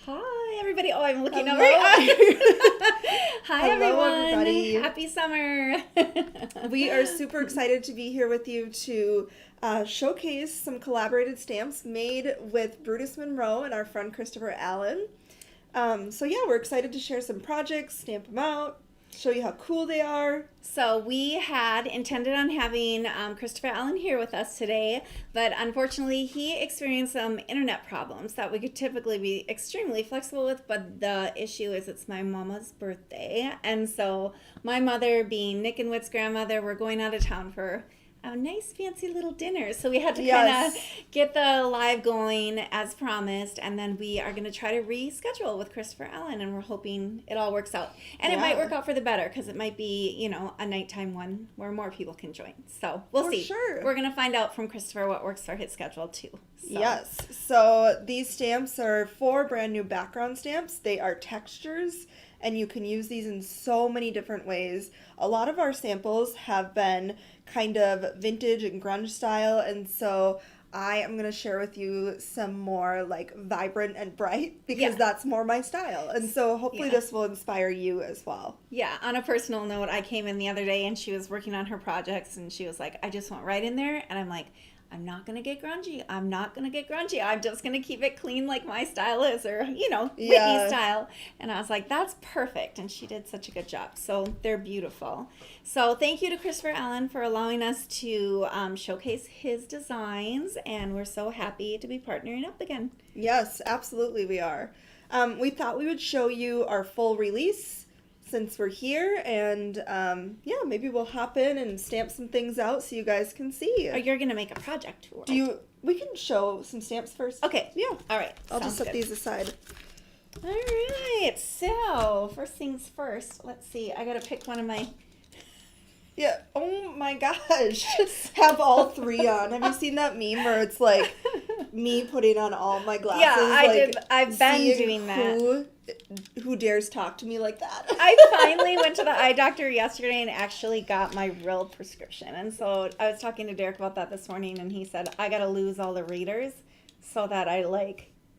Hi, everybody. Oh, I'm looking over. Hello. Hi, Hello, everyone. everybody. Happy summer. We are super excited to be here with you to showcase some collaborated stamps made with Brutus Monroe and our friend Christopher Allen. We're excited to share some projects, stamp them out, show you how cool they are. So we had intended on having Christopher Allen here with us today, but unfortunately he experienced some internet problems that we could typically be extremely flexible with, but the issue is it's my mama's birthday, and so my mother, being Nick and Whit's grandmother, we're going out of town for a nice fancy little dinner. So we had to kind of get the live going as promised, and then we are going to try to reschedule with Christopher Allen, and we're hoping it all works out. And it might work out for the better, because it might be, a nighttime one where more people can join. So we'll see. Sure. We're going to find out from Christopher what works for his schedule too. So. Yes. So these stamps are 4 brand new background stamps. They are textures, and you can use these in so many different ways. A lot of our samples have been kind of vintage and grunge style, and so I am going to share with you some more like vibrant and bright, because that's more my style, and so hopefully this will inspire you as well. Yeah, on a personal note, I came in the other day and she was working on her projects, and she was like, I just went right in there, and I'm like, I'm not going to get grungy. I'm not going to get grungy. I'm just going to keep it clean like my style is, or, Whitney style. And I was like, that's perfect. And she did such a good job. So they're beautiful. So thank you to Christopher Allen for allowing us to showcase his designs. And we're so happy to be partnering up again. Yes, absolutely we are. We thought we would show you our full release since we're here, and maybe we'll hop in and stamp some things out so you guys can see. Or you're gonna make a project tour. We can show some stamps first. Okay. Yeah. All right. I'll just set these aside. All right. So first things first. Let's see. I gotta pick one of my. Yeah. Oh my gosh. Have all 3 on. Have you seen that meme where it's like me putting on all my glasses? Yeah, I did. I've been doing that. Who dares talk to me like that? I finally went to the eye doctor yesterday and actually got my real prescription. And so I was talking to Derek about that this morning, and he said, I got to lose all the readers so that I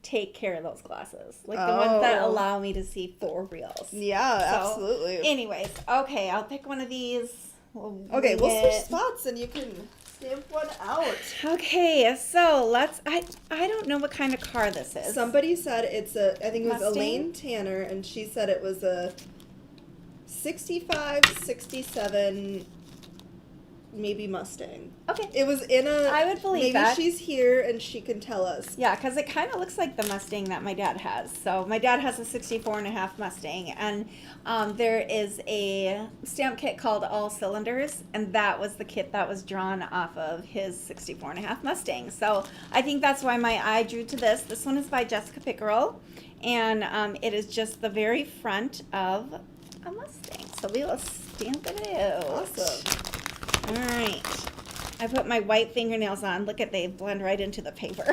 take care of those glasses. Like the ones that allow me to see for reals. Yeah, absolutely. Anyways, okay, I'll pick one of these. We'll switch spots and you can stamp one out. Okay, so I don't know what kind of car this is. Somebody said I think it was Mustang? Elaine Tanner, and she said it was a 65, 67, maybe Mustang. Okay. It was in a... I would believe that. Maybe she's here and she can tell us. Yeah, because it kind of looks like the Mustang that my dad has. So my dad has a 64.5 Mustang, and there is a stamp kit called All Cylinders, and that was the kit that was drawn off of his 64.5 Mustang. So I think that's why my eye drew to this. This one is by Jessica Pickerel, and it is just the very front of a Mustang. So we will stamp it out. Awesome. All right. I put my white fingernails on. Look at, they blend right into the paper.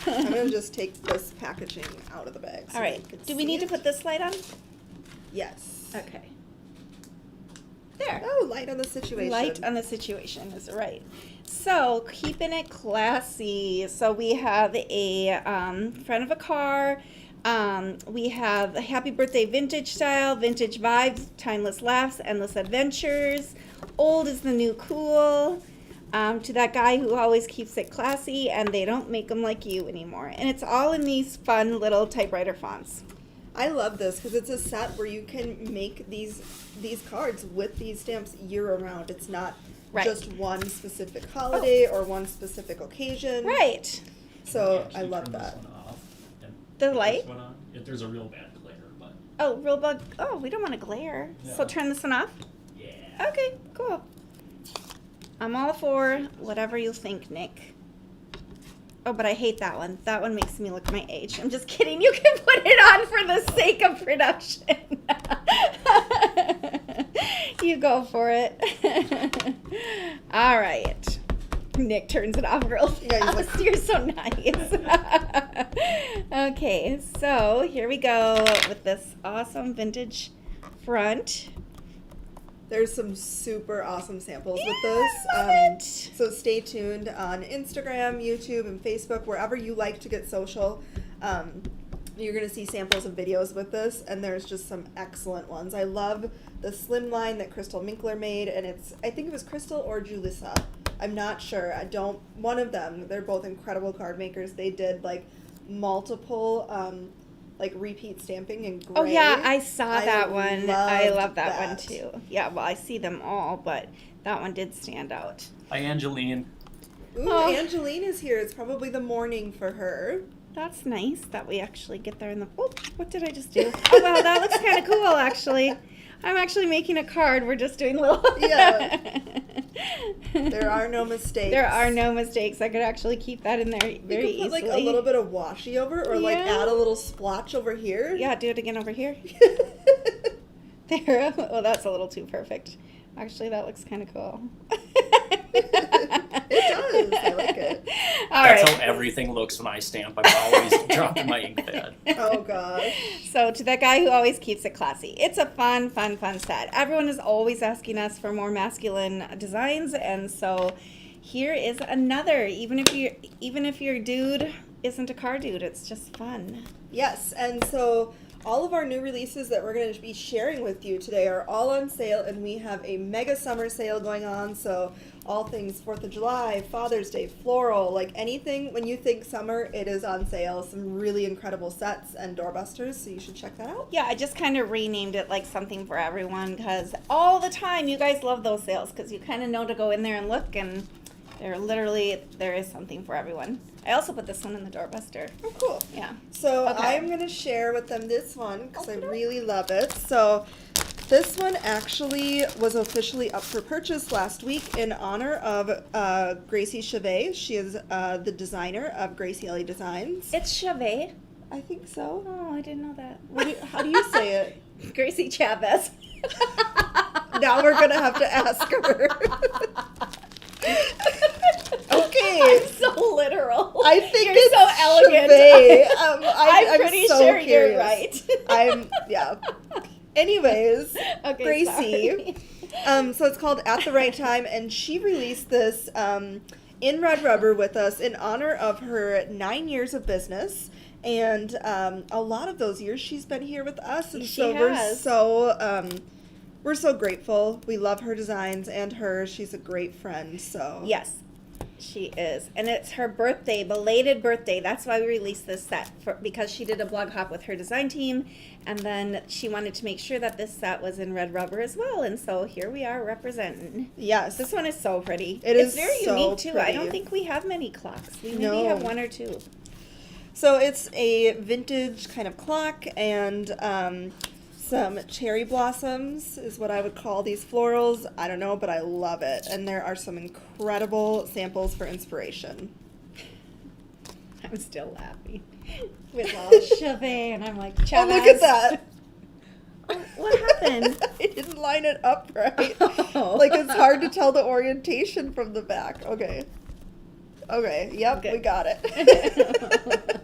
I'm going to just take this packaging out of the bag. All right. Do we need to put this light on? Yes. Okay. There. Oh, light on the situation. Light on the situation is right. So, keeping it classy. So, we have a front of a car. We have a happy birthday vintage style, vintage vibes, timeless laughs, endless adventures. Old is the new cool. To that guy who always keeps it classy, and they don't make them like you anymore. And it's all in these fun little typewriter fonts. I love this because it's a set where you can make these cards with these stamps year round. It's not just one specific holiday or one specific occasion. Right. So I love that. The light? If there's a real bad glare, but... Oh, real bug. Oh, we don't want to glare. Yeah. So turn this one off? Yeah. Okay, cool. I'm all for whatever you think, Nick. Oh, but I hate that one. That one makes me look my age. I'm just kidding. You can put it on for the sake of production. You go for it. All right. Nick turns it off real fast. You're so nice. Okay, so here we go with this awesome vintage front. There's some super awesome samples with love it. So stay tuned on Instagram, YouTube, and Facebook, wherever you like to get social. You're going to see samples of videos with this, and there's just some excellent ones. I love the slim line that Crystal Minkler made, and I think it was Crystal or Julissa. I'm not sure. One of them, they're both incredible card makers. They did, like, multiple, like, repeat stamping in gray. Oh, yeah, I saw that one. I love that one, that. too. Yeah, well, I see them all, but that one did stand out. Hi, Angeline. Ooh, Oh. Angeline is here. It's probably the morning for her. That's nice that we actually get there in the... Oh, what did I just do? Oh, wow, that looks kind of cool, actually. I'm actually making a card. We're just doing little... Yeah. There are no mistakes. There are no mistakes. I could actually keep that in there very You could easily. put, like, a little bit of washi over, or, like, Yeah. add a little splotch over here. Yeah, do it again over here. There. Oh, that's a little too perfect. Actually, that looks kind of cool. It does. I like it. All That's right. how everything looks when I stamp. I'm always dropping my ink pad. Oh, gosh. So to that guy who always keeps it classy, it's a fun set. Everyone is always asking us for more masculine designs, and so here is another. Even if your dude isn't a car dude, it's just fun. Yes, and so all of our new releases that we're going to be sharing with you today are all on sale, and we have a mega summer sale going on, so all things 4th of July, Father's Day, floral, like anything when you think summer, it is on sale. Some really incredible sets and doorbusters, so you should check that out. Yeah, I just kind of renamed it like something for everyone because all the time you guys love those sales because you kind of know to go in there and look, and there is something for everyone. I also put this one in the doorbuster. Oh, cool. Yeah. So Okay. I'm going to share with them this one because I Open it. really love it. So this one actually was officially up for purchase last week in honor of Gracie Chevet. She is the designer of Gracie Ellie Designs. It's Chevet. I think so. Oh, I didn't know that. How do you say it? Gracie Chavez. Now we're going to have to ask her. Okay. I'm so literal. I think You're it's so elegant. Chevet. I'm pretty so sure curious. you're right. Yeah. Anyways, Okay, Gracie. sorry. So it's called At the Right Time, and she released this in red rubber with us in honor of her 9 years of business. And a lot of those years she's been here with us, and She so has. we're so grateful. We love her designs and her. She's a great friend. So Yes, she is. And it's her birthday, belated birthday. That's why we released this set, because she did a blog hop with her design team. And then she wanted to make sure that this set was in red rubber as well. And so here we are representing. yes, This one is so pretty. It's very so unique, too. I don't pretty. think we have many clocks. We maybe No. have one or two. So it's a vintage kind of clock, and some cherry blossoms is what I would call these florals. I don't know, but I love it. And there are some incredible samples for inspiration. I'm still laughing. With all Chevet, and I'm like, Oh, Chavez. look at that. What happened? I didn't line it up right. Oh. Like, it's hard to tell the orientation from the back. Okay. Okay, yep, Okay. we got it.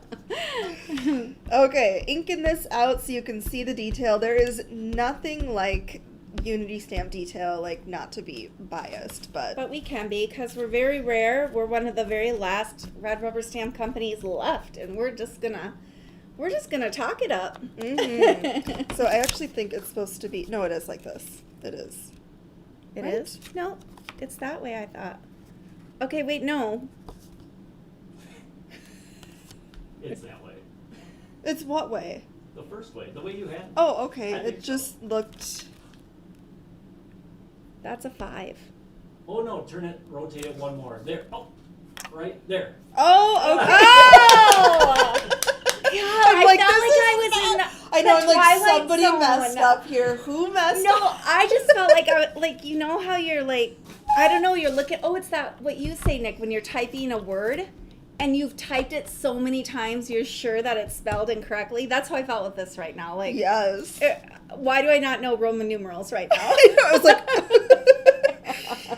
Okay, inking this out so you can see the detail. There is nothing like Unity stamp detail, like, not to be biased, but But we can be, because we're very rare. We're one of the very last red rubber stamp companies left, and we're just gonna talk it up. Mhm. So I actually think it's supposed to be, no, it is like this. It is. It Right? is? No, it's that way, I thought. Okay, wait, no. It's that way. It's what way? The first way. The way you had it. Oh, okay. I think It so. just looked. That's a 5. Oh, no. Turn it. Rotate it one more. There. Oh. Right there. Oh, okay. Oh! God, I'm I like, felt this like I is was in not- I know, the I'm like, Twilight somebody Zone. messed up here. Who messed No, up? I just felt like like, you know how you're like, I don't know, you're looking, it's that, what you say, Nick, when you're typing a word and you've typed it so many times, you're sure that it's spelled incorrectly. That's how I felt with this right now. Like, Yes. why do I not know Roman numerals right now? I was like,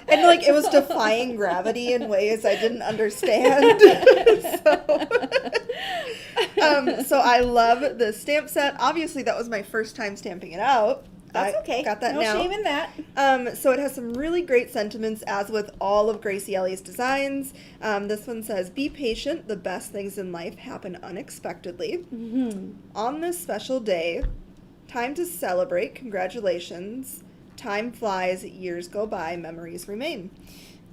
and like it was defying gravity in ways I didn't understand. So I love the stamp set. Obviously, that was my first time stamping it out. That's I okay. got that no now. shame in that. So it has some really great sentiments, as with all of Gracie Ellie's designs. This one says, "Be patient. The best things in life happen unexpectedly. On this special day, time to celebrate. Congratulations. Time flies. Years go by. Memories remain."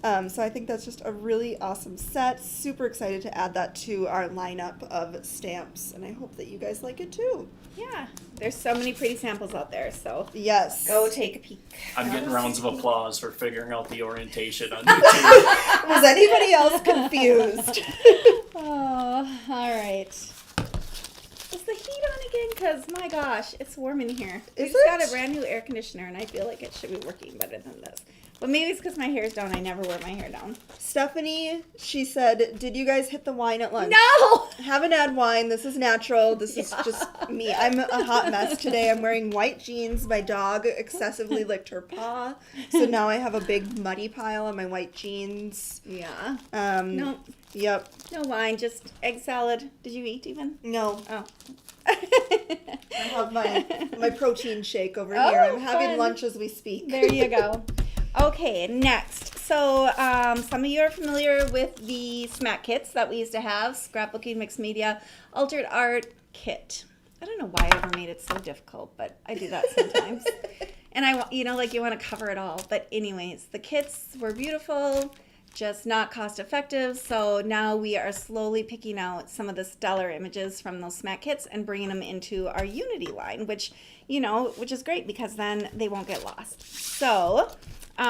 So I think that's just a really awesome set. Super excited to add that to our lineup of stamps, and I hope that you guys like it too. Yeah. There's so many pretty samples out there, so Yes. go take a peek. I'm getting rounds of applause for figuring out the orientation on YouTube. Was anybody else confused? Oh, all right. Is the heat on again? Because, my gosh, it's warm in here. We Is just it? got a brand new air conditioner, and I feel like it should be working better than this. But maybe it's because my hair's down. I never wear my hair down. Stephanie, she said, "Did you guys hit the wine at lunch?" No! Haven't had wine. This is natural. This is Yeah. just me. I'm a hot mess today. I'm wearing white jeans. My dog excessively licked her paw. So now I have a big muddy pile on my white jeans. Yeah. No. Yep. No wine, just egg salad. Did you eat even? No. Oh. I have my protein shake over Oh, here. I'm having fun. lunch as we speak. There you go. Okay, next. So, some of you are familiar with the smack kits that we used to have, scrapbooking, mixed media, altered art kit. I don't know why I ever made it so difficult, but I do that sometimes. And you want to cover it all. But anyways, the kits were beautiful, just not cost effective. So now we are slowly picking out some of the stellar images from those smack kits and bringing them into our Unity line, which is great because then they won't get lost. So,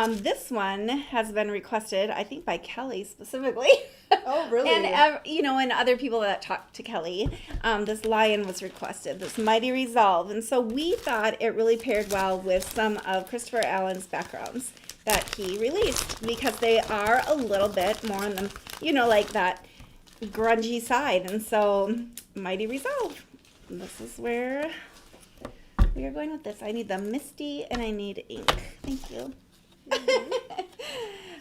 this one has been requested, I think, by Kelly specifically. Oh, really? And and other people that talked to Kelly. This lion was requested, this mighty resolve, and so we thought it really paired well with some of Christopher Allen's backgrounds that he released because they are a little bit more on the, like that grungy side, and so mighty resolve. This is where we are going with this. I need the Misty and I need ink. Thank you.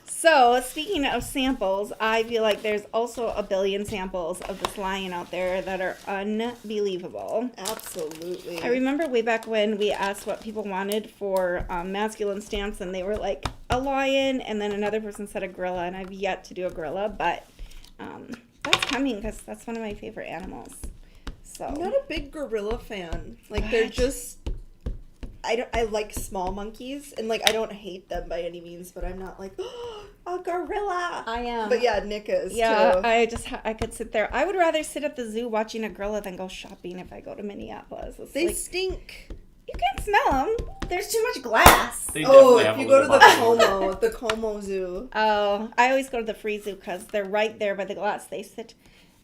So, speaking of samples, I feel like there's also a billion samples of this lion out there that are unbelievable. Absolutely. I remember way back when we asked what people wanted for masculine stamps, and they were like a lion, and then another person said a gorilla, and I've yet to do a gorilla, but that's coming because that's one of my favorite animals. So I'm not a big gorilla fan. Like, they're just... I like small monkeys, and I don't hate them by any means, but I'm not like, oh, a gorilla. I am. But yeah, Nick is too. I could sit there. I would rather sit at the zoo watching a gorilla than go shopping if I go to Minneapolis. It's They stink. You can't smell them. There's too much glass. They Oh, definitely if have you a go to little the Como Zoo. Oh, I always go to the free zoo because they're right there by the glass. They sit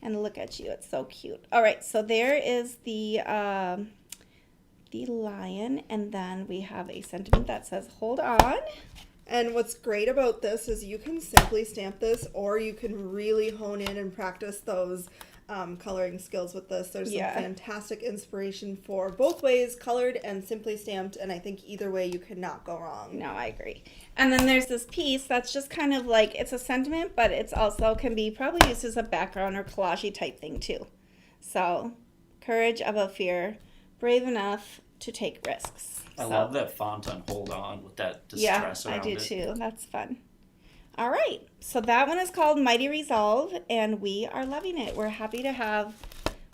and look at you. It's so cute. All right, so there is the lion, and then we have a sentiment that says, hold on. And what's great about this is you can simply stamp this, or you can really hone in and practice those coloring skills with this. There's some fantastic inspiration for both ways, colored and simply stamped, and I think either way you cannot go wrong. No, I agree. And then there's this piece that's just kind of like, it's a sentiment, but it's also can be probably used as a background or collage type thing too. So, courage above fear, brave enough to take risks. I love that font on Hold On with that distress around it. Yeah, I do too. That's fun. All right. So that one is called Mighty Resolve, and we are loving it. We're happy to have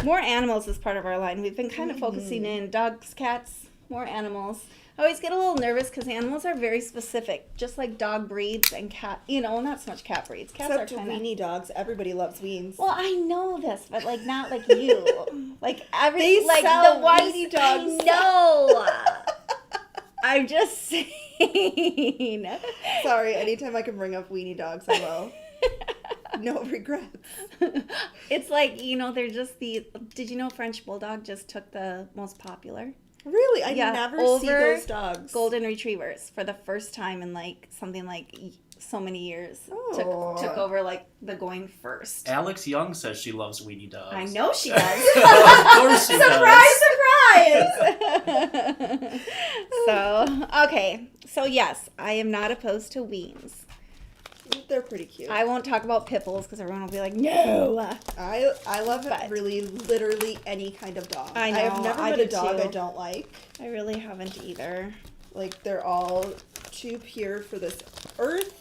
more animals as part of our line. We've been kind of focusing in dogs, cats, more animals. I always get a little nervous because animals are very specific, just like dog breeds and cat, not so much cat breeds. Cats Except are kind of weenie dogs. Everybody loves weens. Well, I know this, but not like you. They sell the ones weenie dogs. I know. I'm just saying. Sorry, anytime I can bring up weenie dogs, I will. No regrets. It's like, they're just did you know French Bulldog just took the most popular? Really? I never see those dogs. Golden Retrievers for the first time in something like so many years. Took over the going first. Alex Young says she loves weenie dogs. I know she does. Of course she Surprise! So, okay. So, yes, I am not opposed to weens. They're pretty cute. I won't talk about pipples because everyone will be like, no. I love But- really literally any kind of dog. I know, have never I met a do dog too. I don't like. I really haven't either. Like, they're all too pure for this earth.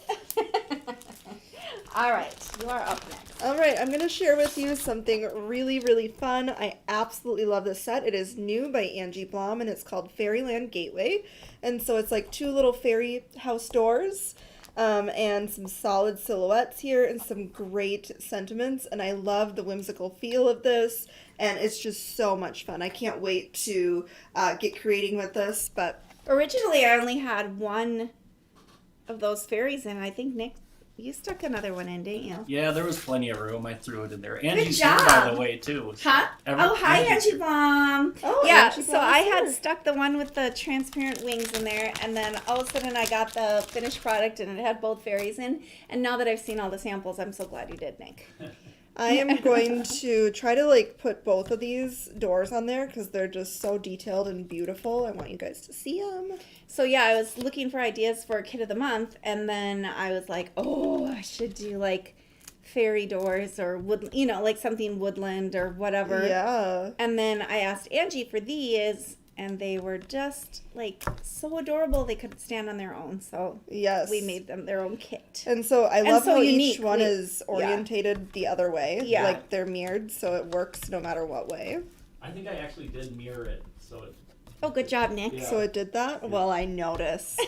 All right, you are up next. All right, I'm going to share with you something really, really fun. I absolutely love this set. It is new by Angie Blom, and it's called Fairyland Gateway. And so it's like 2 little fairy house doors, and some solid silhouettes here, and some great sentiments. And I love the whimsical feel of this, and it's just so much fun. I can't wait to get creating with this, but... Originally, I only had one of those fairies in. I think, Nick, you stuck another one in, didn't you? Yeah, there was plenty of room. I threw it in there. Angie's here, job. by the way, too. Huh? Oh, hi, Angie's Angie here. Blom. Oh, Yeah, Angie so Blom I is had here. stuck the one with the transparent wings in there, and then all of a sudden I got the finished product, and it had both fairies in. And now that I've seen all the samples, I'm so glad you did, Nick. I am going to try to like put both of these doors on there because they're just so detailed and beautiful. I want you guys to see them. So yeah, I was looking for ideas for Kid of the Month, and then I was like, oh, I should do like fairy doors or wood, like something woodland or whatever. Yeah. And then I asked Angie for these, and they were just like so adorable they couldn't stand on their own. So Yes. we made them their own kit. And so I love so how unique. each one We- is orientated the other way. Yeah. Like they're mirrored so it works no matter what way. I think I actually did mirror it, so it... Oh, good job, Nick. Yeah. So it did that? Yeah. Well, I noticed.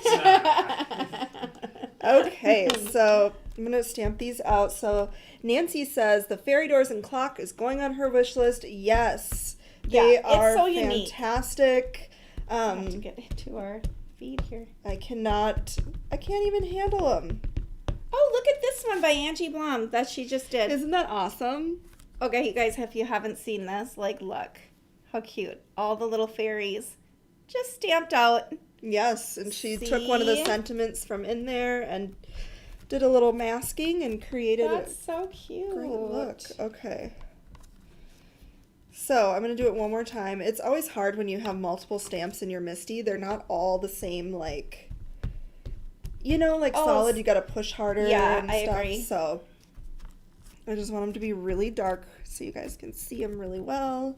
Okay, so I'm going to stamp these out. So Nancy says the fairy doors and clock is going on her wish list. Yes. They Yeah, it's are so unique. fantastic. I have to get into our feed here. I can't even handle them. Oh, look at this one by Angie Blom that she just did. Isn't that awesome? Okay, you guys, if you haven't seen this, like, look. How cute. All the little fairies just stamped out. Yes, and she took one of the See? sentiments from in there and did a little masking and created That's so cute. a great look. Okay. So I'm going to do it one more time. It's always hard when you have multiple stamps in your Misty. They're not all the same, like, Oh, solid. You got to push harder yeah, and I stuff. agree. So I just want them to be really dark so you guys can see them really well.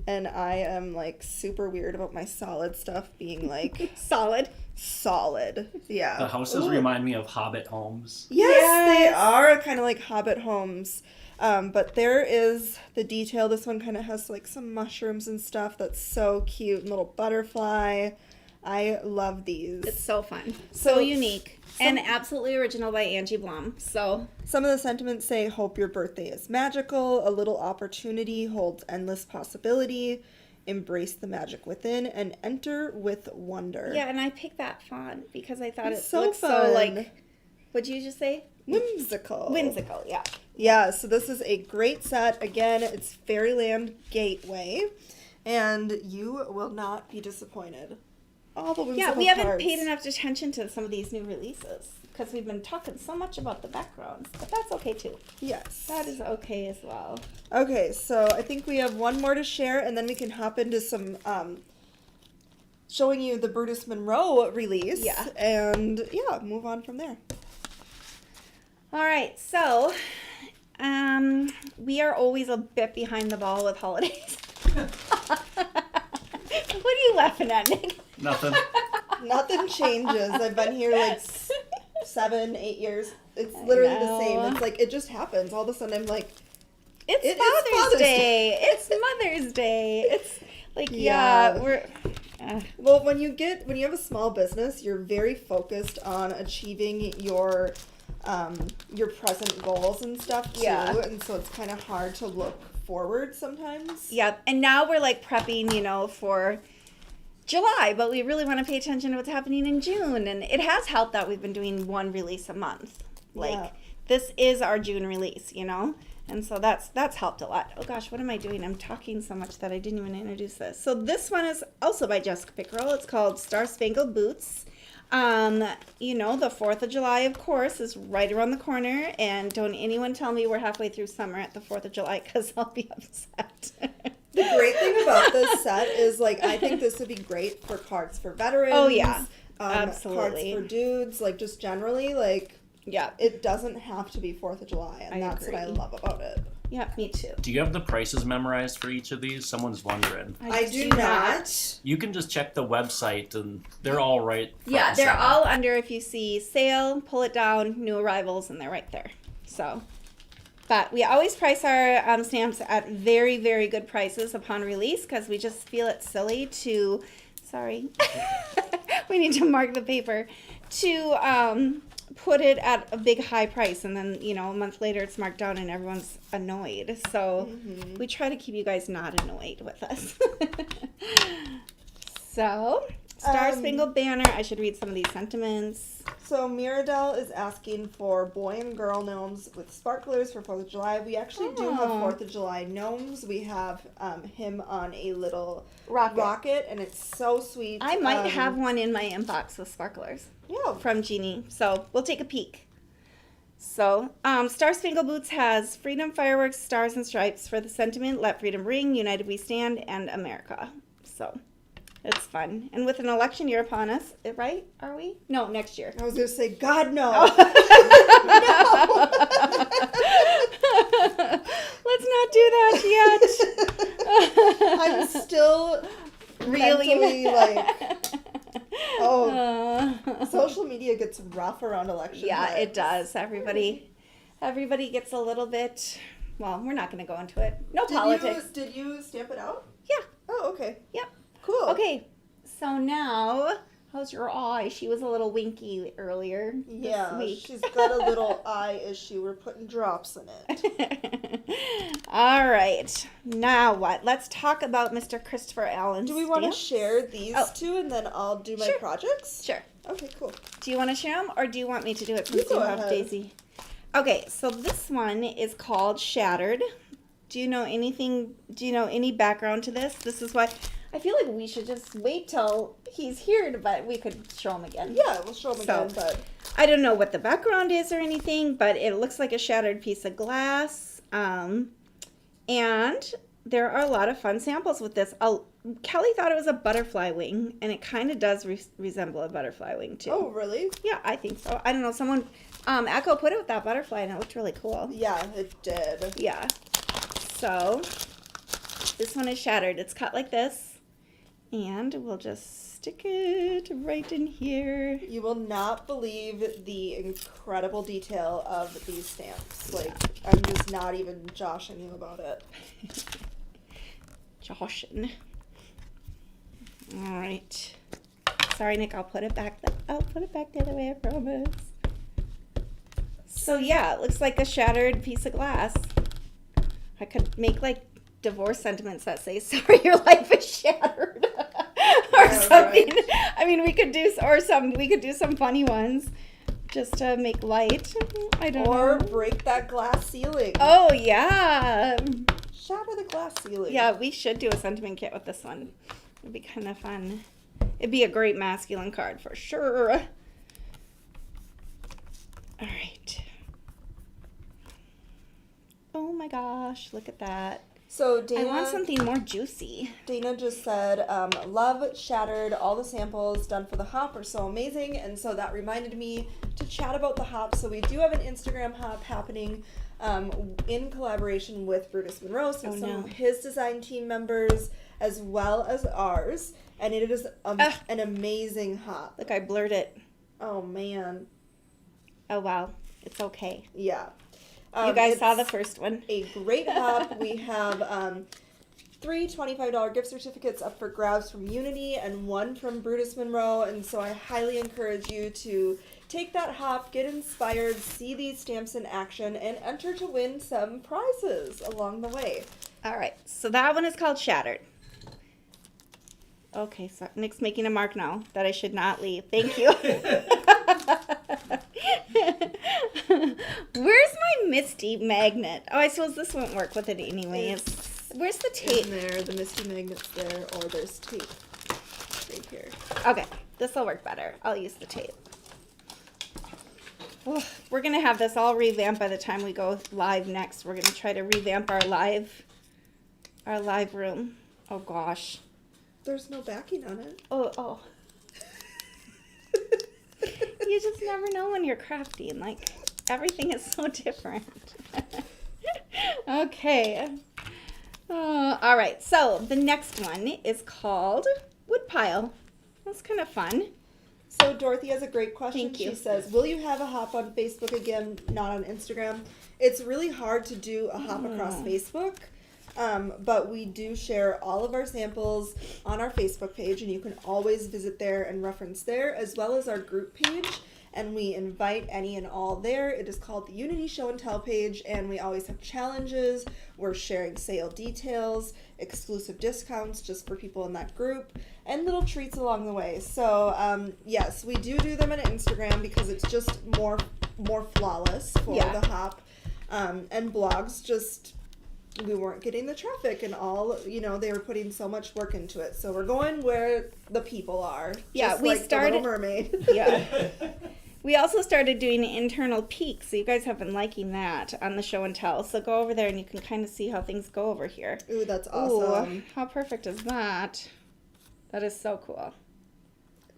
And I am, like, super weird about my solid stuff being, like, Solid. solid. Yeah. The houses Ooh. remind me of Hobbit homes. Yes, they Yes. are kind of like Hobbit homes. But there is the detail. This one kind of has like some mushrooms and stuff that's so cute. And little butterfly. I love these. It's so fun. So So, unique. And absolutely original by Angie Blom. So, Some of the sentiments say, hope your birthday is magical. A little opportunity holds endless possibility. Embrace the magic within and enter with wonder. yeah, and I picked that font because I thought It's it so looked so, fun. like, what'd you just say? Whimsical. Whimsical, yeah. Yeah, so this is a great set. Again, it's Fairyland Gateway, and you will not be disappointed. All the whimsical Yeah, we haven't cards. paid enough attention to some of these new releases because we've been talking so much about the backgrounds, but that's okay too. Yes. That is okay as well. Okay, so I think we have one more to share, and then we can hop into some showing you the Brutus Monroe release. Yeah. And yeah, move on from there. All right, so we are always a bit behind the ball with holidays. What are you laughing at, Nick? Nothing. Nothing changes. I've been here like 7, 8 years. It's literally the same. know. It's like it just happens. All of a sudden, I'm like, It's It is Father's Father's Day. It's Mother's Day. It's like Yeah. we're. well, when you have a small business, you're very focused on achieving your present goals and stuff too. Yeah. And so it's kind of hard to look forward sometimes. Yeah, and now we're like prepping, for July, but we really want to pay attention to what's happening in June, and it has helped that we've been doing one release a month. Like Yeah. this is our June release, and so that's helped a lot. Oh gosh, what am I doing? I'm talking so much that I didn't even introduce this. So this one is also by Jessica Pickerel. It's called Star Spangled Boots. The 4th of July, of course, is right around the corner, and don't anyone tell me we're halfway through summer at the 4th of July, because I'll be upset. The great thing about this set is, like, I think this would be great for cards for veterans. Oh, yeah. Cards Absolutely. for dudes, like, just generally, like, Yeah. It doesn't have to be 4th of July, and I that's what I agree. love about it. Yeah, me too. Do you have the prices memorized for each of these? Someone's wondering. I do not. You can just check the website, and they're all right. front Yeah, and they're center. all under, if you see sale, pull it down, new arrivals, and they're right there. So, but we always price our stamps at very, very good prices upon release because we just feel it's silly to, sorry, we need to mark the paper, to put it at a big high price, and then, you know, a month later it's marked down and everyone's annoyed. So we try to keep you guys not annoyed with us. So, Star Spangled Banner, I should read some of these sentiments. So Mirabelle is asking for boy and girl gnomes with sparklers for 4th of July. We actually do have 4th of July gnomes. We have him on a little rocket, and it's so sweet. I might have one in my inbox with sparklers. Yeah. From Jeannie. So we'll take a peek. So, Star Spangled Boots has freedom, fireworks, stars, and stripes for the sentiment, let freedom ring, united we stand, and America. So, it's fun. And with an election year upon us, right? Are we? No, next year. I was going to say, God, no. Let's not do that yet. I'm still Really? mentally like, social media gets rough around election Yeah, time. it does. Everybody gets a little bit, well, we're not going to go into it. No politics. Did you stamp it out? Yeah. Oh, okay. Yep. Cool. Okay, so now, how's your eye? She was a little winky earlier Yeah, this week. she's got a little eye issue. We're putting drops in it. All right, now what? Let's talk about Mr. Christopher Allen. Do we want to stamps. share these Oh. two, and then I'll do my Sure. projects? Sure. Okay, cool. Do you want to share them, or do you want me to do it You since go you have ahead. Daisy? Okay, so this one is called Shattered. Do you know anything? Do you know any background to this? This is why I feel like we should just wait till he's here, but we could show him again. Yeah, we'll show them So- again, but I don't know what the background is or anything, but it looks like a shattered piece of glass. And there are a lot of fun samples with this. Kelly thought it was a butterfly wing, and it kind of does resemble a butterfly wing, too. oh, really? Yeah, I think so. I don't know. Someone, Echo put it with that butterfly, and it looked really cool. Yeah, it did. Yeah. So, this one is shattered. It's cut like this. And we'll just stick it right in here. You will not believe the incredible detail of these stamps. Like, I'm just not even joshing you about it. Joshin. All right. Sorry, Nick. I'll put it back. I'll put it back the other way. I promise. So yeah, it looks like a shattered piece of glass. I could make like divorce sentiments that say "Sorry, your life is shattered" or Yeah, something. right. I mean, we could do some funny ones just to make light. I don't Or know. break that glass ceiling. Oh yeah. Shatter the glass ceiling. Yeah, we should do a sentiment kit with this one. It'd be kind of fun. It'd be a great masculine card for sure. All right. Oh my gosh, look at that. So I want Dana, something more juicy. Dana just said, love Shattered. All the samples done for the hop are so amazing. And so that reminded me to chat about the hop. So we do have an Instagram hop happening in collaboration with Brutus Monroe. So some of his design team members as well as ours. And it is an amazing hop. Look, I blurred it. Oh, man. Oh, wow. It's okay. Yeah. You guys saw the it's first one. a great hop. We have 3 $25 gift certificates up for grabs from Unity and 1 from Brutus Monroe. And so I highly encourage you to take that hop, get inspired, see these stamps in action, and enter to win some prizes along the way. All right. So that one is called Shattered. Okay, so Nick's making a mark now that I should not leave. Thank you. Where's my Misty magnet? Oh, I suppose this won't work with it anyways. Where's the tape? In there, the Misty Magnet's there, or there's tape right here. Okay, this will work better. I'll use the tape. Oh, we're going to have this all revamped by the time we go live next. We're going to try to revamp our live room. Oh, gosh. There's no backing on it. Oh. You just never know when you're crafty and like everything is so different. Okay. All right, so the next one is called Woodpile. That's kind of fun. So Dorothy has a great question. Thank you. She says, will you have a hop on Facebook again, not on Instagram? It's really hard to do a hop across Facebook, but we do share all of our samples on our Facebook page, and you can always visit there and reference there, as well as our group page, and we invite any and all there. It is called the Unity Show and Tell page, and we always have challenges. We're sharing sale details, exclusive discounts just for people in that group, and little treats along the way. So yes, we do them on Instagram because it's just more flawless for the hop, and blogs just we weren't getting the traffic and all, they were putting so much work into it. So we're going where the people are. Yeah, just we like started the Little Mermaid. Yeah. We also started doing internal peeks, so you guys have been liking that on the show and tell. So go over there and you can kind of see how things go over here. Ooh, that's awesome. Ooh, how perfect is that? That is so cool.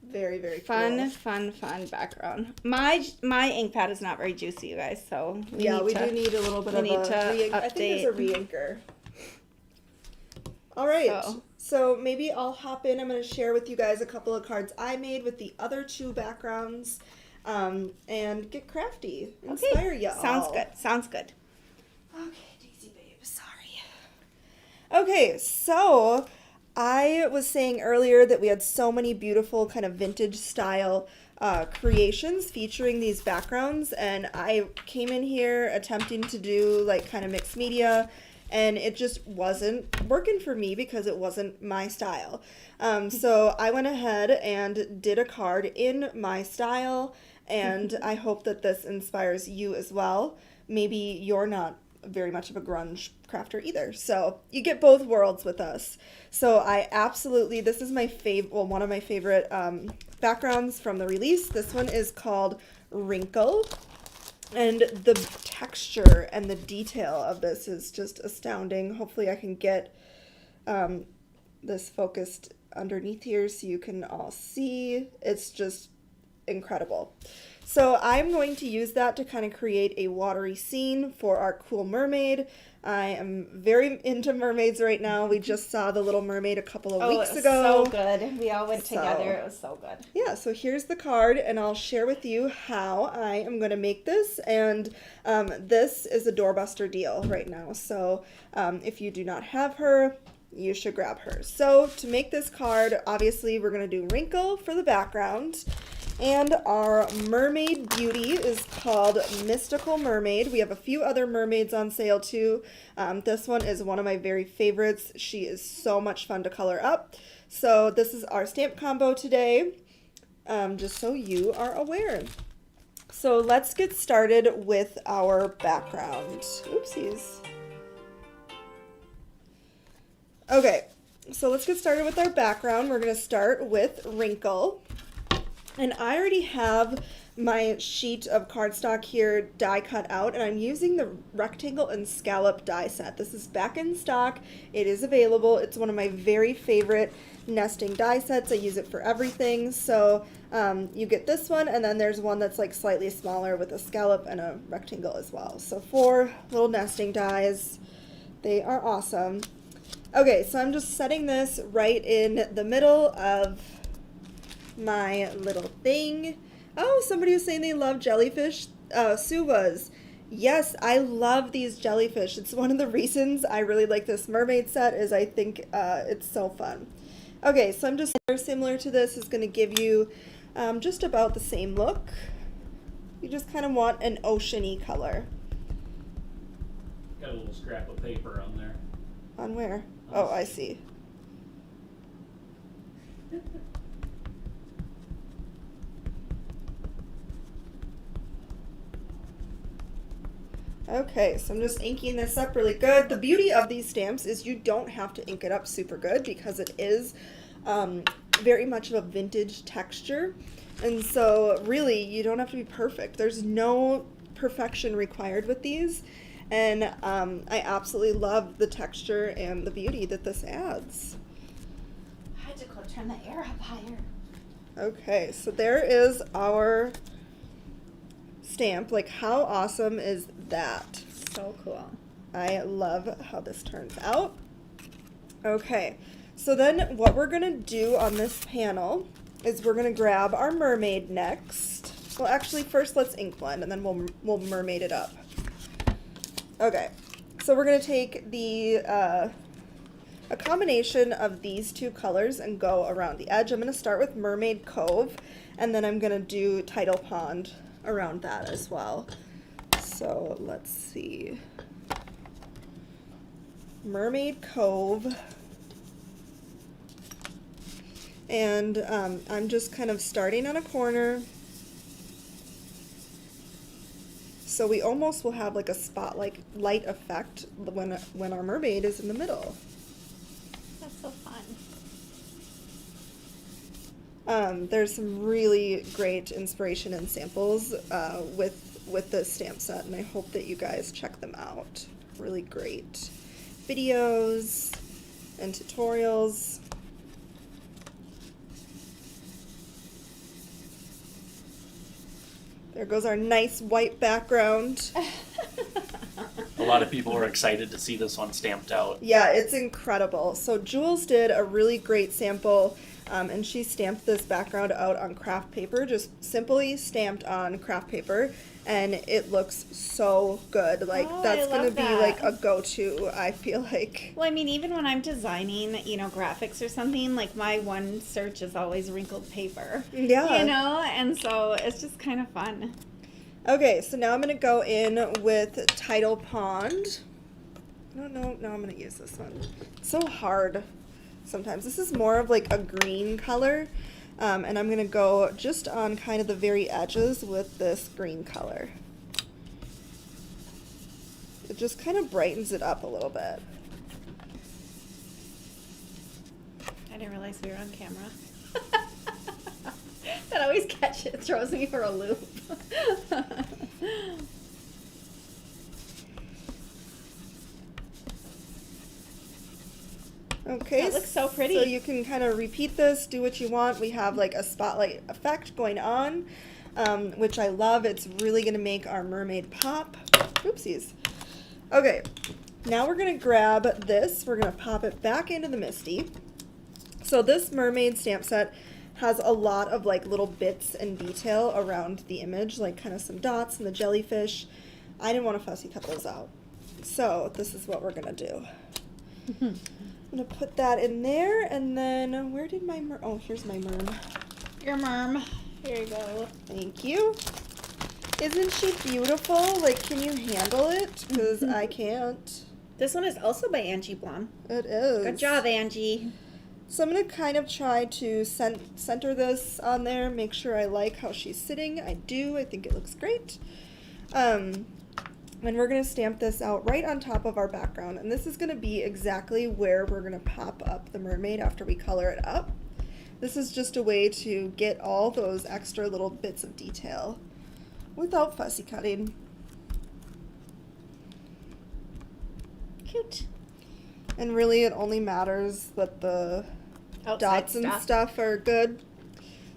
Very, very Fun, cool. fun background. My ink pad is not very juicy, you guys, so we do need a little bit of update. I think there's a re-inker. All right. So maybe I'll hop in. I'm going to share with you guys a couple of cards I made with the other two backgrounds, and get crafty. Inspire y'all. Sounds good. Okay, Daisy babe, sorry. Okay, so I was saying earlier that we had so many beautiful kind of vintage style creations featuring these backgrounds, and I came in here attempting to do like kind of mixed media, and it just wasn't working for me because it wasn't my style. So I went ahead and did a card in my style, and I hope that this inspires you as well. Maybe you're not very much of a grunge crafter either, so you get both worlds with us. So I absolutely, this is my one of my favorite backgrounds from the release. This one is called Wrinkle, and the texture and the detail of this is just astounding. Hopefully I can get this focused underneath here so you can all see. It's just incredible. So I'm going to use that to kind of create a watery scene for our cool mermaid. I am very into mermaids right now. We just saw The Little Mermaid a couple of weeks ago. So good. We all went together. It was so good. Yeah, so here's the card, and I'll share with you how I am going to make this. And this is a doorbuster deal right now. So if you do not have her, you should grab her. So to make this card, obviously we're going to do Wrinkle for the background. And our mermaid beauty is called Mystical Mermaid. We have a few other mermaids on sale too. This one is one of my very favorites. She is so much fun to color up. So this is our stamp combo today, just so you are aware. So let's get started with our background. Oopsies. Okay, so let's get started with our background. We're going to start with Wrinkle. And I already have my sheet of cardstock here die cut out, and I'm using the rectangle and scallop die set. This is back in stock. It is available. It's one of my very favorite nesting die sets. I use it for everything. So you get this one, and then there's one that's like slightly smaller with a scallop and a rectangle as well. So 4 little nesting dies. They are awesome. Okay, so I'm just setting this right in the middle of my little thing. Oh, somebody was saying they love jellyfish. Sue was. Yes, I love these jellyfish. It's one of the reasons I really like this mermaid set, is I think it's so fun. Okay, so I'm just similar to this is going to give you just about the same look. You just kind of want an oceany color. Got a little scrap of paper on there. On where? Oh, I see. Okay, so I'm just inking this up really good. The beauty of these stamps is you don't have to ink it up super good because it is very much of a vintage texture. And so really, you don't have to be perfect. There's no perfection required with these. And I absolutely love the texture and the beauty that this adds. I had to go turn the air up higher. Okay, so there is our stamp. Like, how awesome is that? So cool. I love how this turns out. Okay, so then what we're gonna do on this panel is we're gonna grab our mermaid next. Well, actually, first let's ink blend, and then we'll mermaid it up. Okay, so we're gonna take the a combination of these two colors and go around the edge. I'm gonna start with Mermaid Cove, and then I'm gonna do Tidal Pond around that as well. So let's see. Mermaid Cove. And I'm just kind of starting on a corner. So we almost will have like a spotlight light effect when our mermaid is in the middle. That's so fun. There's some really great inspiration and samples with this stamp set, and I hope that you guys check them out. Really great videos and tutorials. There goes our nice white background. A lot of people were excited to see this one stamped out. Yeah, it's incredible. So Jules did a really great sample, and she stamped this background out on craft paper, just simply stamped on craft paper, and it looks so good. Like, Oh, that's I going to love be that. like a go-to, I feel like. Well, I mean, even when I'm designing, graphics or something, like my one search is always wrinkled paper. Yeah. And so it's just kind of fun. Okay, so now I'm going to go in with Tidal Pond. No, I'm going to use this one. It's so hard sometimes. This is more of like a green color, and I'm going to go just on kind of the very edges with this green color. It just kind of brightens it up a little bit. I didn't realize we were on camera. That always throws me for a loop. Okay, That looks so pretty. So you can kind of repeat this, do what you want. We have like a spotlight effect going on, which I love. It's really going to make our mermaid pop. Oopsies. Okay, now we're going to grab this. We're going to pop it back into the Misty. So this mermaid stamp set has a lot of like little bits and detail around the image, like kind of some dots and the jellyfish. I didn't want to fussy cut those out. So this is what we're going to do. I'm going to put that in there, and then where did my oh, here's my merm. Your merm. Here you go. Thank you. Isn't she beautiful? Like, can you handle it? Because I can't. This one is also by Angie Blum. It is. Good job, Angie. So I'm going to kind of try to center this on there, make sure I like how she's sitting. I do. I think it looks great. And we're going to stamp this out right on top of our background. And this is going to be exactly where we're going to pop up the mermaid after we color it up. This is just a way to get all those extra little bits of detail without fussy cutting. Cute. And really it only matters that the Outside dots and stuff are good.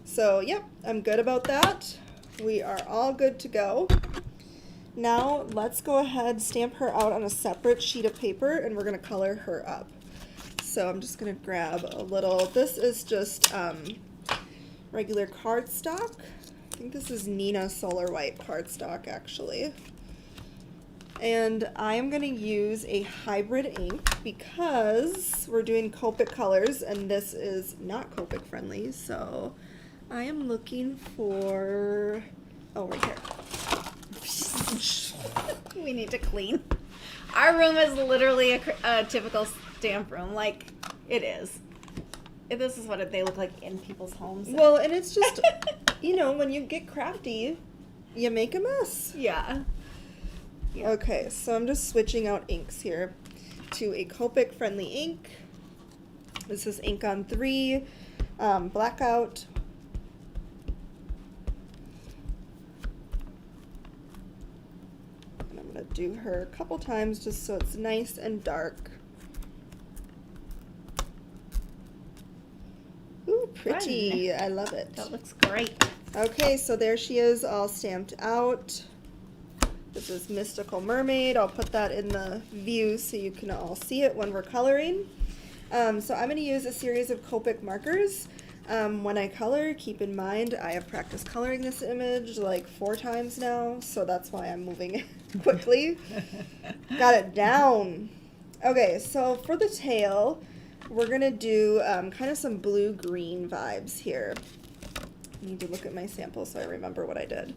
So, yep, I'm good about that. We are all good to go. Now, let's go ahead, stamp her out on a separate sheet of paper, and we're going to color her up. So I'm just going to grab a little, this is just regular cardstock. I think this is Nina Solar White cardstock, actually. And I am going to use a hybrid ink because we're doing Copic colors, and this is not Copic friendly, so I am looking for, oh, right here. We need to clean. Our room is literally a typical stamp room. Like, it is. This is what they look like in people's homes. Well, and it's just, you know, when you get crafty, you make a mess. Yeah. Okay, so I'm just switching out inks here to a Copic friendly ink. This is ink on 3, blackout. And I'm going to do her a couple times just so it's nice and dark. Ooh, pretty. Fun. I love it. That looks great. Okay, so there she is all stamped out. This is Mystical Mermaid. I'll put that in the view so you can all see it when we're coloring. So I'm going to use a series of Copic markers. When I color, keep in mind I have practiced coloring this image like 4 times now, so that's why I'm moving quickly. Got it down. Okay, so for the tail, we're going to do kind of some blue-green vibes here. I need to look at my sample so I remember what I did.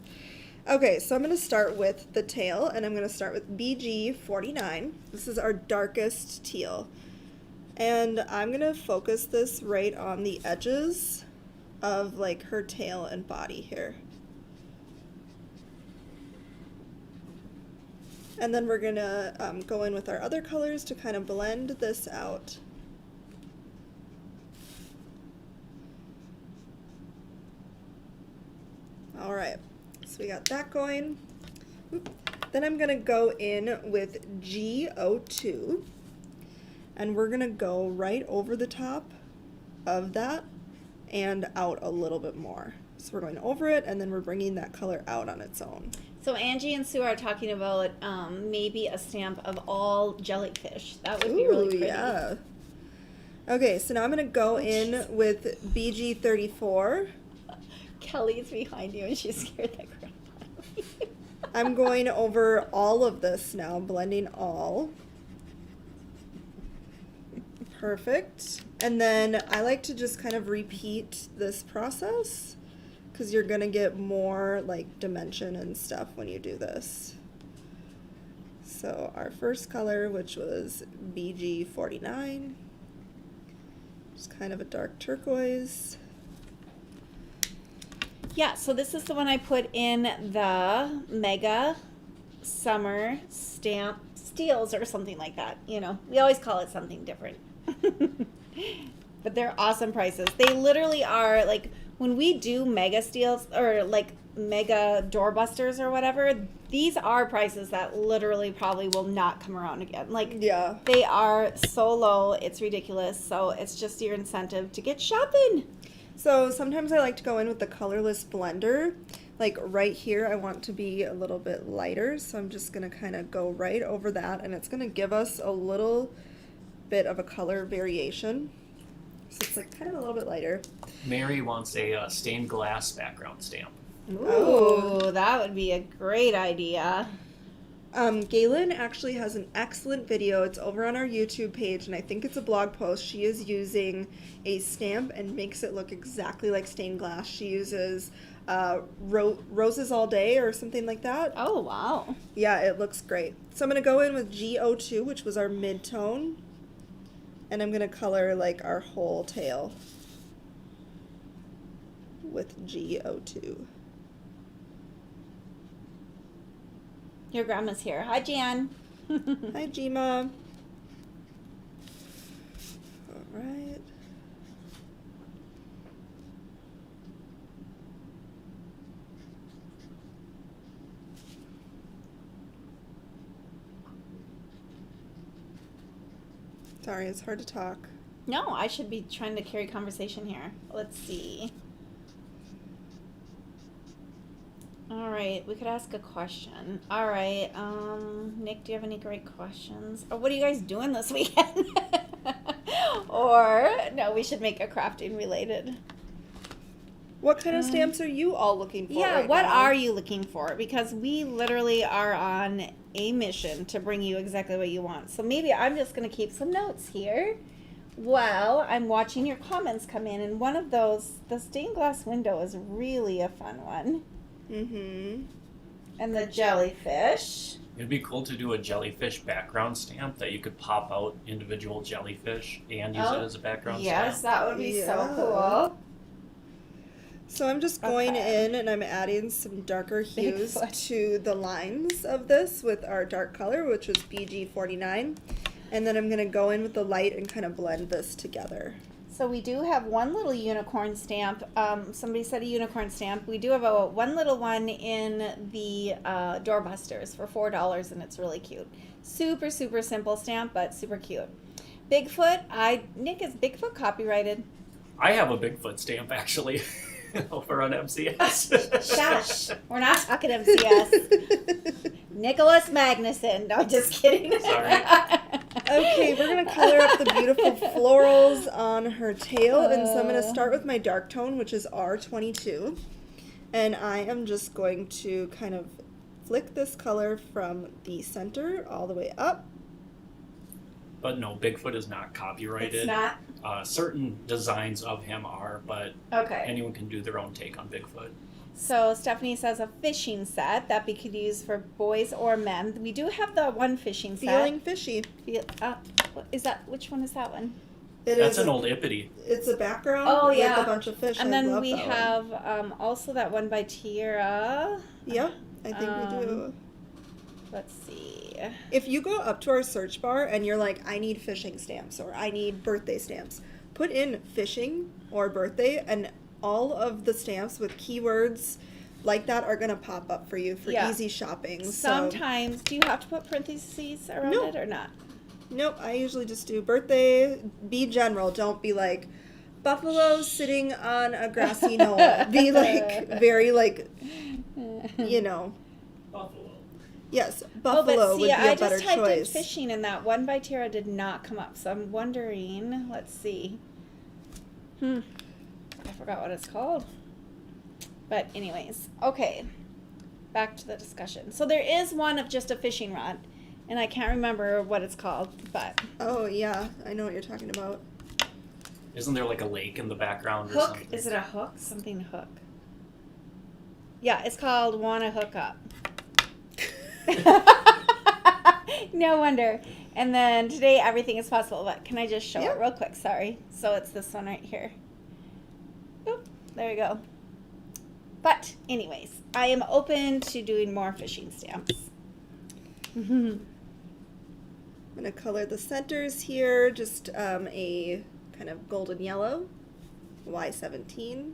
Okay, so I'm going to start with the tail, and I'm going to start with BG49. This is our darkest teal. And I'm going to focus this right on the edges of like her tail and body here. And then we're going to go in with our other colors to kind of blend this out. All right, so we got that going. Oop. Then I'm going to go in with G02. And we're going to go right over the top of that and out a little bit more. So we're going over it, and then we're bringing that color out on its own. So Angie and Sue are talking about maybe a stamp of all jellyfish. That would be really pretty. Yeah. Okay, so now I'm going to go in with BG34. Kelly's behind you and she's scared the crap out of you. I'm going over all of this now, blending all. Perfect. And then I like to just kind of repeat this process because you're going to get more like dimension and stuff when you do this. So our first color, which was BG49, just kind of a dark turquoise. Yeah, so this is the one I put in the Mega Summer Stamp Steals or something like that. You know, we always call it something different. But they're awesome prices. They literally are like when we do mega steals or like mega doorbusters or whatever, these are prices that literally probably will not come around again. Like, yeah, they are so low, it's ridiculous. So it's just your incentive to get shopping. So sometimes I like to go in with the colorless blender. Like right here, I want to be a little bit lighter, so I'm just gonna kind of go right over that, and it's gonna give us a little bit of a color variation. So it's like kind of a little bit lighter. Mary wants a stained glass background stamp. Ooh, that would be a great idea. Galen actually has an excellent video. It's over on our YouTube page, and I think it's a blog post. She is using a stamp and makes it look exactly like stained glass. She uses Roses All Day or something like that. Oh, wow. Yeah, it looks great. So I'm going to go in with G02, which was our mid-tone, and I'm going to color like our whole tail with G02. Your grandma's here. Hi, Jan. Hi, Gma. All right. Sorry, it's hard to talk. No, I should be trying to carry conversation here. Let's see. All right, we could ask a question. All right, Nick, do you have any great questions? Or what are you guys doing this weekend? Or, no, we should make a crafting related. What kind of stamps are you all looking for? Yeah, right what now? are you looking for? Because we literally are on a mission to bring you exactly what you want. So maybe I'm just going to keep some notes here while I'm watching your comments come in. And one of those, the stained glass window is really a fun one. Mm-hmm. And the jellyfish. It'd be cool to do a jellyfish background stamp that you could pop out individual jellyfish and use it as a background Yes, stamp. that would be so Yeah. cool. So I'm just going Okay. in and I'm adding some darker hues Bigfoot. to the lines of this with our dark color, which was BG49. And then I'm going to go in with the light and kind of blend this together. So we do have one little unicorn stamp. Somebody said a unicorn stamp. We do have a one little one in the doorbusters for $4, and it's really cute. Super, super simple stamp, but super cute. Bigfoot. Nick, is Bigfoot copyrighted? I have a Bigfoot stamp actually. Over on MCS. Shush. We're not talking MCS. Nicholas Magnuson. No, just kidding. Sorry. Okay, we're going to color up the beautiful florals on her tail. And so I'm going to start with my dark tone, which is R22. And I am just going to kind of flick this color from the center all the way up. But no, Bigfoot is not copyrighted. It's not? Certain designs of him are, but Okay. anyone can do their own take on Bigfoot. So Stephanie says a fishing set that we could use for boys or men. We do have the one fishing set. Feeling fishy. What is that? Which one is that one? That's an old Ippity. It's a background Oh, with yeah. a bunch of fish. And I then love we that one. have also that one by Tierra. Yep, I think we do. Let's see. If you go up to our search bar and you're like, I need fishing stamps or I need birthday stamps, put in fishing or birthday and all of the stamps with keywords like that are going to pop up for you for Yeah. easy shopping. Sometimes, do you have to put parentheses around No. it or not? Nope, I usually just do birthday. Be general. Don't be like, buffalo sitting on a grassy knoll. Be like, very like, you know. Buffalo. Yes, buffalo would be a I better just typed choice. in fishing and that one by Tierra did not come up. So I'm wondering, let's see. I forgot what it's called. But anyways, okay. Back to the discussion. So there is one of just a fishing rod. And I can't remember what it's called, but Oh, yeah, I know what you're talking about. Isn't there like a lake in the background or hook. something? Is it a hook? Something hook. Yeah, it's called Wanna Hook Up. No wonder. And then today everything is possible, but can I just show Yeah. it real quick? Sorry. So it's this one right here. Oop, there we go. But anyways, I am open to doing more fishing stamps. I'm going to color the centers here, just a kind of golden yellow, Y17.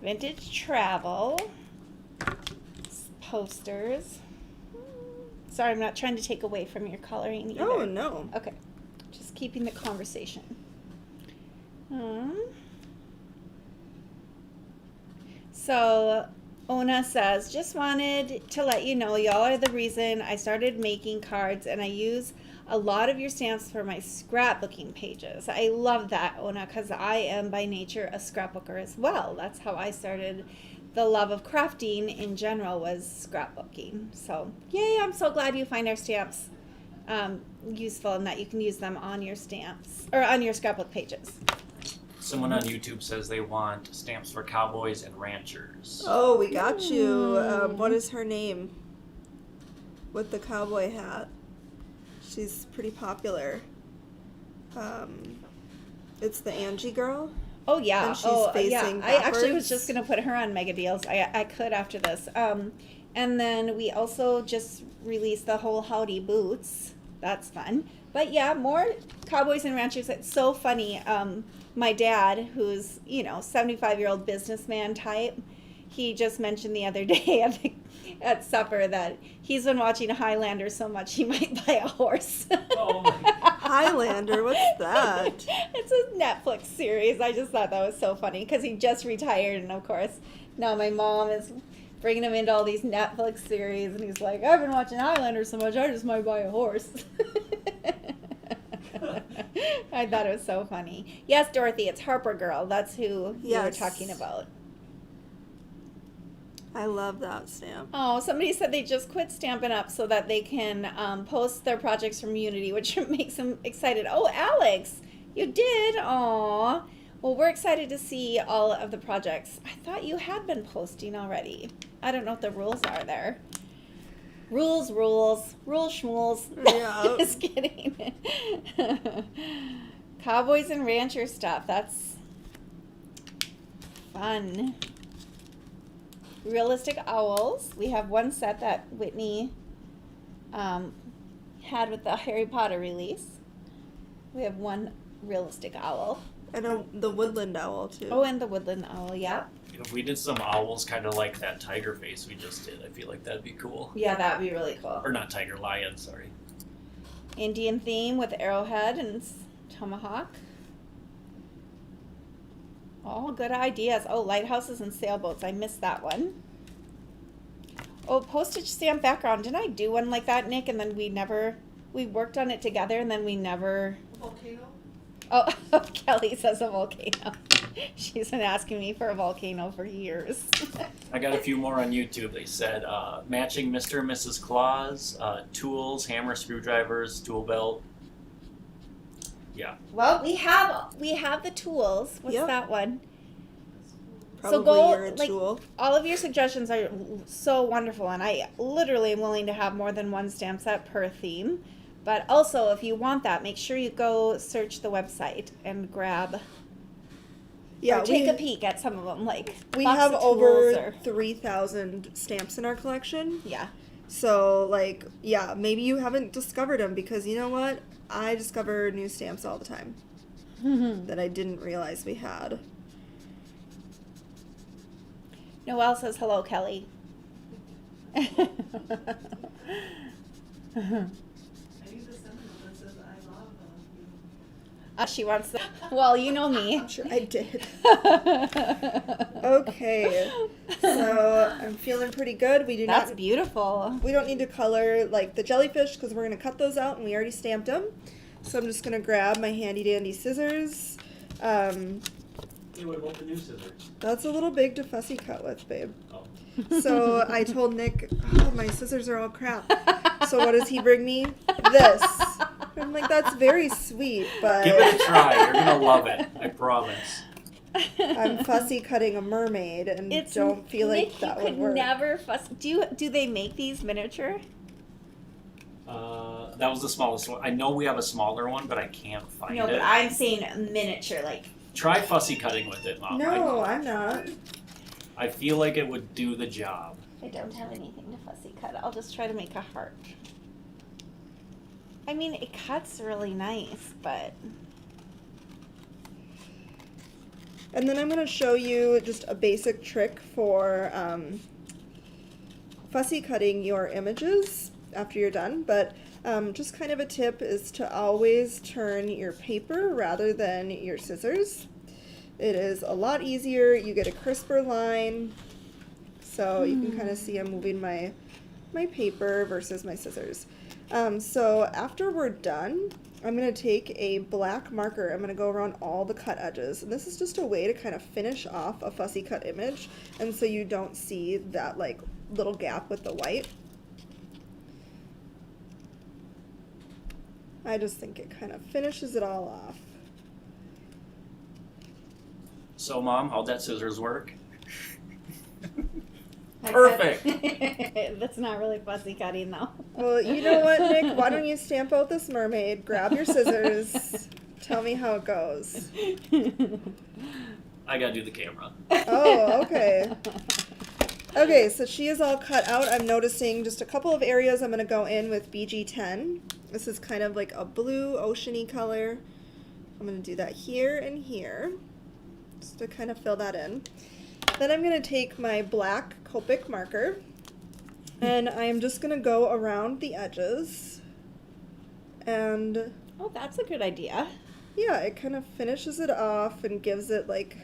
Vintage travel. Posters. Sorry, I'm not trying to take away from your coloring either. Oh, no. Okay. Just keeping the conversation. So, Ona says, just wanted to let you know y'all are the reason I started making cards and I use a lot of your stamps for my scrapbooking pages. I love that, Ona, because I am by nature a scrapbooker as well. That's how I started the love of crafting in general, was scrapbooking. So, yay, I'm so glad you find our stamps useful and that you can use them on your stamps or on your scrapbook pages. Someone on YouTube says they want stamps for cowboys and ranchers. Oh, we got you. What is her name? With the cowboy hat. She's pretty popular. It's the Angie girl. Oh yeah. And she's yeah. facing I actually was backwards. just gonna put her on Mega Deals. I could after this. And then we also just released the whole Howdy Boots. That's fun. But yeah, more cowboys and ranchers. It's so funny. My dad, who's 75-year-old businessman type, he just mentioned the other day at supper that he's been watching Highlander so much he might buy a horse. Oh my. Highlander, what's that? It's a Netflix series. I just thought that was so funny because he just retired, and of course now my mom is bringing him into all these Netflix series, and he's like, I've been watching Highlander so much I just might buy a horse. I thought it was so funny. Yes, Dorothy, it's Harper Girl. That's who you were Yes. talking about. I love that stamp. Oh, somebody said they just quit Stampin' Up so that they can post their projects from Unity, which makes them excited. Oh, Alex, you did? Aw. Well, we're excited to see all of the projects. I thought you had been posting already. I don't know what the rules are there. Rules, schmools. Yeah. Just kidding. Cowboys and rancher stuff. That's fun. Realistic owls. We have one set that Whitney had with the Harry Potter release. We have one realistic owl. And the woodland owl, too. Oh, and the woodland owl, yeah. If we did some owls kind of like that tiger face we just did, I feel like that'd be cool. Yeah, that'd be really cool. Or not tiger, lion, sorry. Indian theme with arrowhead and tomahawk. All good ideas. Oh, lighthouses and sailboats. I missed that one. Oh, postage stamp background. Didn't I do one like that, Nick? And then we worked on it together and then we never. Volcano? Oh, Kelly says a volcano. She's been asking me for a volcano for years. I got a few more on YouTube. They said matching Mr. and Mrs. Claus, tools, hammer, screwdrivers, tool belt. Yeah. Well, we have the tools. What's Yep. that one? Probably So go, you're a like, tool. all of your suggestions are so wonderful, and I literally am willing to have more than one stamp set per theme. But also, if you want that, make sure you go search the website and grab, Yeah, or take a peek at some of them. Like we box have of tools over or- 3,000 stamps in our collection. yeah. So, like, yeah, maybe you haven't discovered them because you know what? I discover new stamps all the time that I didn't realize we had. Noelle says hello, Kelly. I need the sentiment that says I love you. She wants the. Well, you know me. I'm sure I did. Okay, so I'm feeling pretty good. We do That's not. beautiful. We don't need to color like the jellyfish because we're gonna cut those out and we already stamped them. So I'm just gonna grab my handy dandy scissors. Hey, what about the new scissors? That's a little big to fussy cut with, babe. Oh. So I told Nick, oh, my scissors are all crap. So what does he bring me? This. I'm like, that's very sweet, but Give it a try. You're gonna love it. I promise. I'm fussy cutting a mermaid and don't feel like Nick, that you would could work. never fuss. Do they make these miniature? That was the smallest one. I know we have a smaller one, but I can't find No, it. but I'm saying miniature, like. Try fussy cutting with it, Mom. No, I'm not. I feel like it would do the job. I don't have anything to fussy cut. I'll just try to make a heart. I mean, it cuts really nice, but And then I'm going to show you just a basic trick for fussy cutting your images after you're done. But just kind of a tip is to always turn your paper rather than your scissors. It is a lot easier. You get a crisper line. So you can kind of see I'm moving my paper versus my scissors. So after we're done, I'm going to take a black marker. I'm going to go around all the cut edges. And this is just a way to kind of finish off a fussy cut image. And so you don't see that like little gap with the white. I just think it kind of finishes it all off. So, Mom, how'd that scissors work? I Perfect. cut- That's not really fussy cutting, though. Well, you know what, Nick? Why don't you stamp out this mermaid, grab your scissors, tell me how it goes. I gotta do the camera. Oh, okay. Okay, so she is all cut out. I'm noticing just a couple of areas I'm going to go in with BG10. This is kind of like a blue oceany color. I'm going to do that here and here, just to kind of fill that in. Then I'm going to take my black Copic marker, and I am just going to go around the edges. And Oh, that's a good idea. yeah, it kind of finishes it off and gives it like,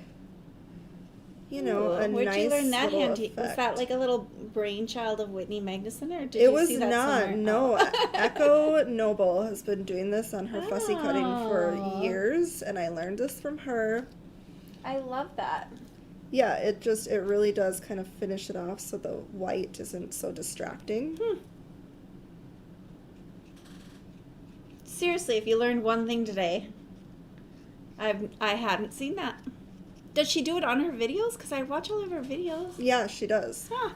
you know, Ooh, a where'd nice you learn that little handy? effect. Was that like a little brainchild of Whitney Magnuson, or did It you was see that not. somewhere? No, Oh. Echo Noble has been doing this on her fussy cutting for Oh. years, and I learned this from her. I love that. Yeah, it really does kind of finish it off so the white isn't so distracting. Seriously, if you learned one thing today, I hadn't seen that. Does she do it on her videos? Because I watch all of her videos. Yeah, she does. Huh.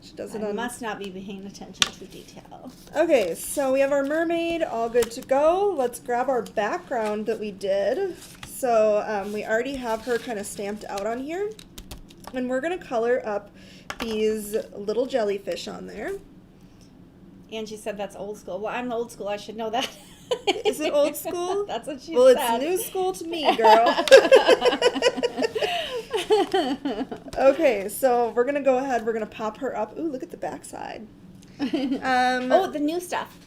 She does it I on. must not be paying attention to detail. Okay, so we have our mermaid all good to go. Let's grab our background that we did. So we already have her kind of stamped out on here. And we're going to color up these little jellyfish on there. Angie said that's old school. Well, I'm old school. I should know that. Is it old school? That's what she Well, said. it's new school to me, girl. Okay, so we're going to go ahead. We're going to pop her up. Ooh, look at the backside. Oh, the new stuff.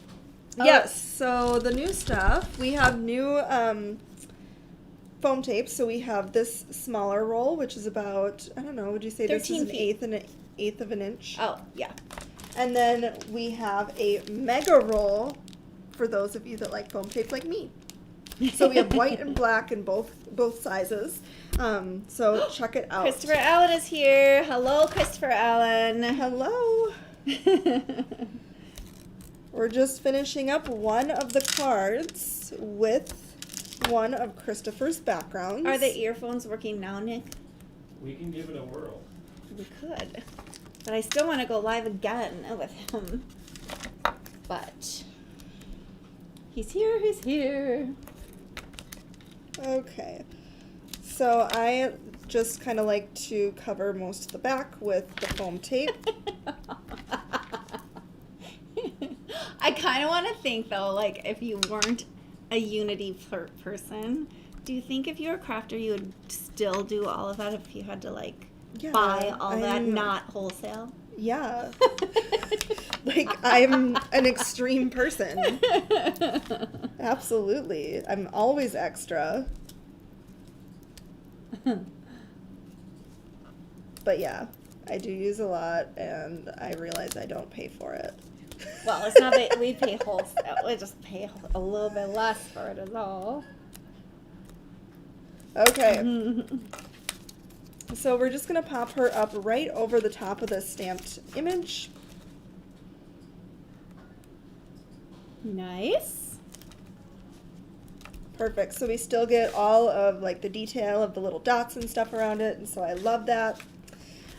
Yes, so the new stuff, we have new foam tape. So we have this smaller roll, which is about, I don't know, would you say this is 13 an feet. eighth of an inch? Oh, yeah. And then we have a mega roll for those of you that like foam tape like me. So we have white and black in both sizes. So check it out. Christopher Allen is here. Hello, Christopher Allen. Hello. We're just finishing up one of the cards with one of Christopher's backgrounds. Are the earphones working now, Nick? We can give it a whirl. We could. But I still want to go live again with him. But he's here. Okay. So I just kind of like to cover most of the back with the foam tape. I kind of want to think, though, like, if you weren't a Unity person, do you think if you were a crafter, you would still do all of that if you had to, like, Yeah, buy all that, I'm- not wholesale? Yeah. Like, I'm an extreme person. Absolutely. I'm always extra. But yeah, I do use a lot, and I realize I don't pay for it. Well, it's not that we pay wholesale. We just pay a little bit less for it is all. Okay. So we're just going to pop her up right over the top of the stamped image. Nice. Perfect. So we still get all of like the detail of the little dots and stuff around it, and so I love that.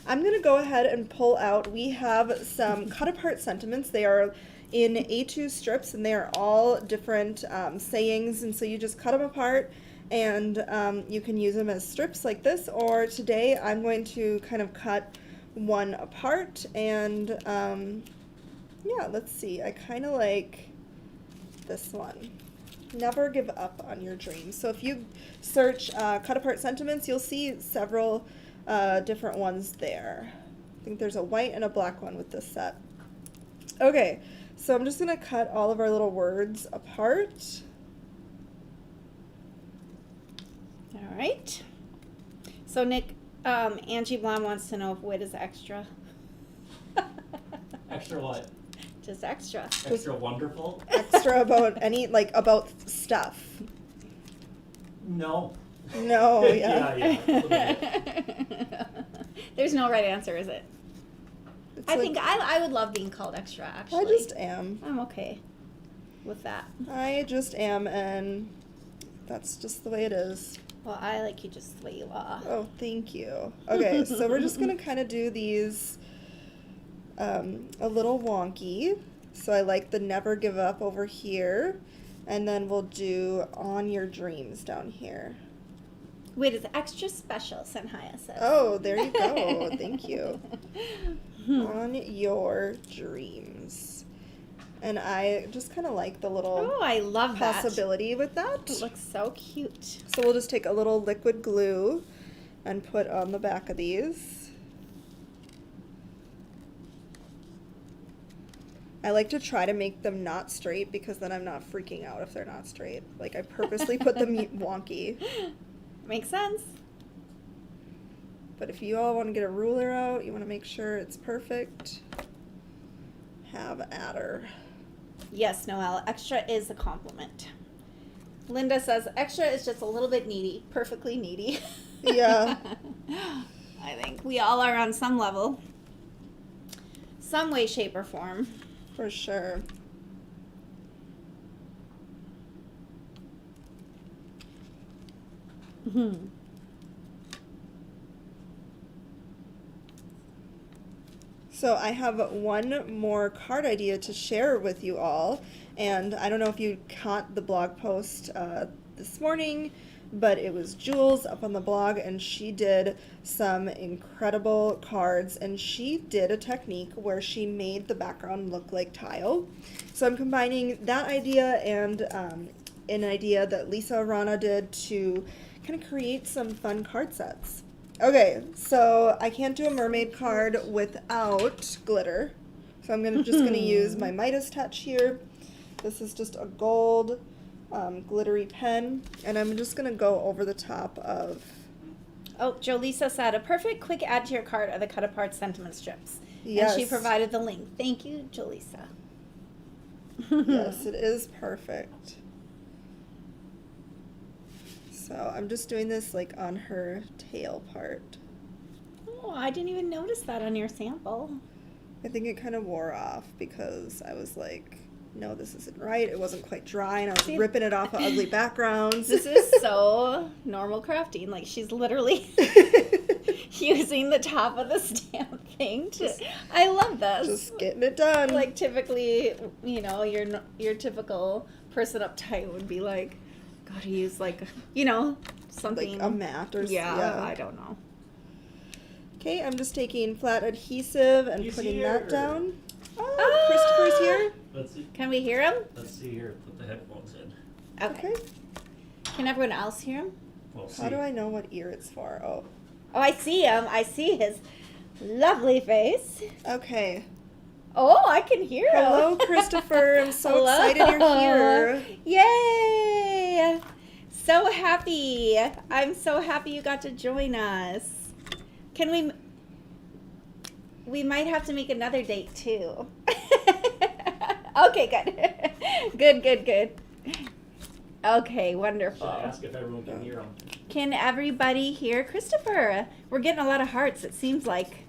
I'm going to go ahead and pull out, we have some cut apart sentiments. They are in A2 strips, and they are all different sayings, and so you just cut them apart, and you can use them as strips like this, or today I'm going to kind of cut one apart, and yeah, let's see, I kind of like this one. Never give up on your dreams. So if you search cut apart sentiments, you'll see several different ones there. I think there's a white and a black one with this set. Okay, so I'm just going to cut all of our little words apart. All right. So, Nick, Angie Blom wants to know if Whit is extra. Extra what? Just extra. Extra wonderful? Extra about any, like, about stuff. No. No, yeah. Yeah. A little bit. There's no right answer, is it? It's I like- think I would love being called extra, actually. I just am. I'm okay with that. I just am, and that's just the way it is. Well, I like you just the way you are. Oh, thank you. Okay, so we're just going to kind of do these a little wonky. So I like the never give up over here. And then we'll do on your dreams down here. Wait, it's extra special, Senhaya says. Oh, there you go. Thank you. On your dreams. And I just kind of like the little Oh, I love that. possibility with that. It looks so cute. So we'll just take a little liquid glue and put on the back of these. I like to try to make them not straight because then I'm not freaking out if they're not straight. Like, I purposely put them wonky. Makes sense. But if you all want to get a ruler out, you want to make sure it's perfect, have at her. Yes, Noelle, extra is a compliment. Linda says extra is just a little bit needy, perfectly needy. Yeah. I think we all are on some level, some way, shape, or form. For sure. So I have one more card idea to share with you all, and I don't know if you caught the blog post this morning, but it was Jules up on the blog, and she did some incredible cards, and she did a technique where she made the background look like tile. So I'm combining that idea and an idea that Lisa Rana did to kind of create some fun card sets. Okay, so I can't do a mermaid card without glitter. So I'm just gonna use my Midas touch here. This is just a gold glittery pen, and I'm just gonna go over the top of. Oh, Jolisa said, a perfect quick add to your cart are the cut apart sentiment strips. Yes. And she provided the link. Thank you, Jolisa. Yes, it is perfect. So I'm just doing this like on her tail part. Oh, I didn't even notice that on your sample. I think it kind of wore off because I was like, no, this isn't right. It wasn't quite dry, and I was See, ripping it off of ugly backgrounds. This is so normal crafting. Like, she's literally using the top of the stamp thing to. I love this. Just getting it done. Like, typically, you know, your typical person uptight would be like, gotta use, like, you know, something. Like a mat or yeah, I don't know. Okay, I'm just taking flat adhesive and He's putting here. that down. Oh, Christopher's here. Let's see. Can we hear him? Let's see here. Put the headphones in. Okay. Can everyone else hear him? We'll see. How do I know what ear it's for? Oh. Oh, I see him. I see his lovely face. Okay. Oh, I can hear him. Hello, Christopher. I'm so Hello. excited you're here. Yay! So happy. I'm so happy you got to join us. Can we might have to make another date too. Okay, good. Good. Okay, wonderful. Should I ask if everyone can hear them? Can everybody hear Christopher? We're getting a lot of hearts, it seems like.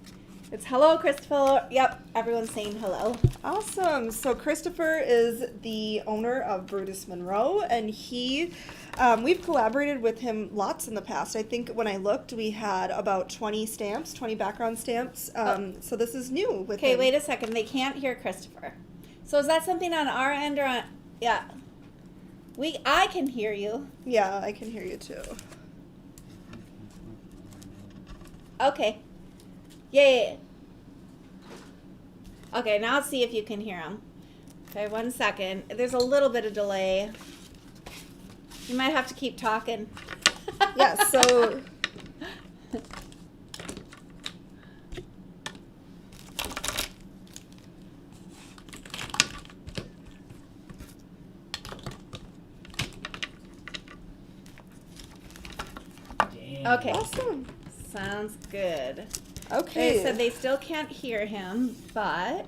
It's hello, Christopher. Yep, everyone's saying hello. Awesome. So Christopher is the owner of BRUTUS MONROE, and we've collaborated with him lots in the past. I think when I looked, we had about 20 background stamps. So this is new with Okay, him. wait a second. They can't hear Christopher. So is that something on our end or on? Yeah. I can hear you. Yeah, I can hear you too. Okay. Yeah. Okay, now let's see if you can hear him. Okay, 1 second. There's a little bit of delay. You might have to keep talking. Yeah, so Damn. Okay. awesome. Sounds good. Okay. They said they still can't hear him, but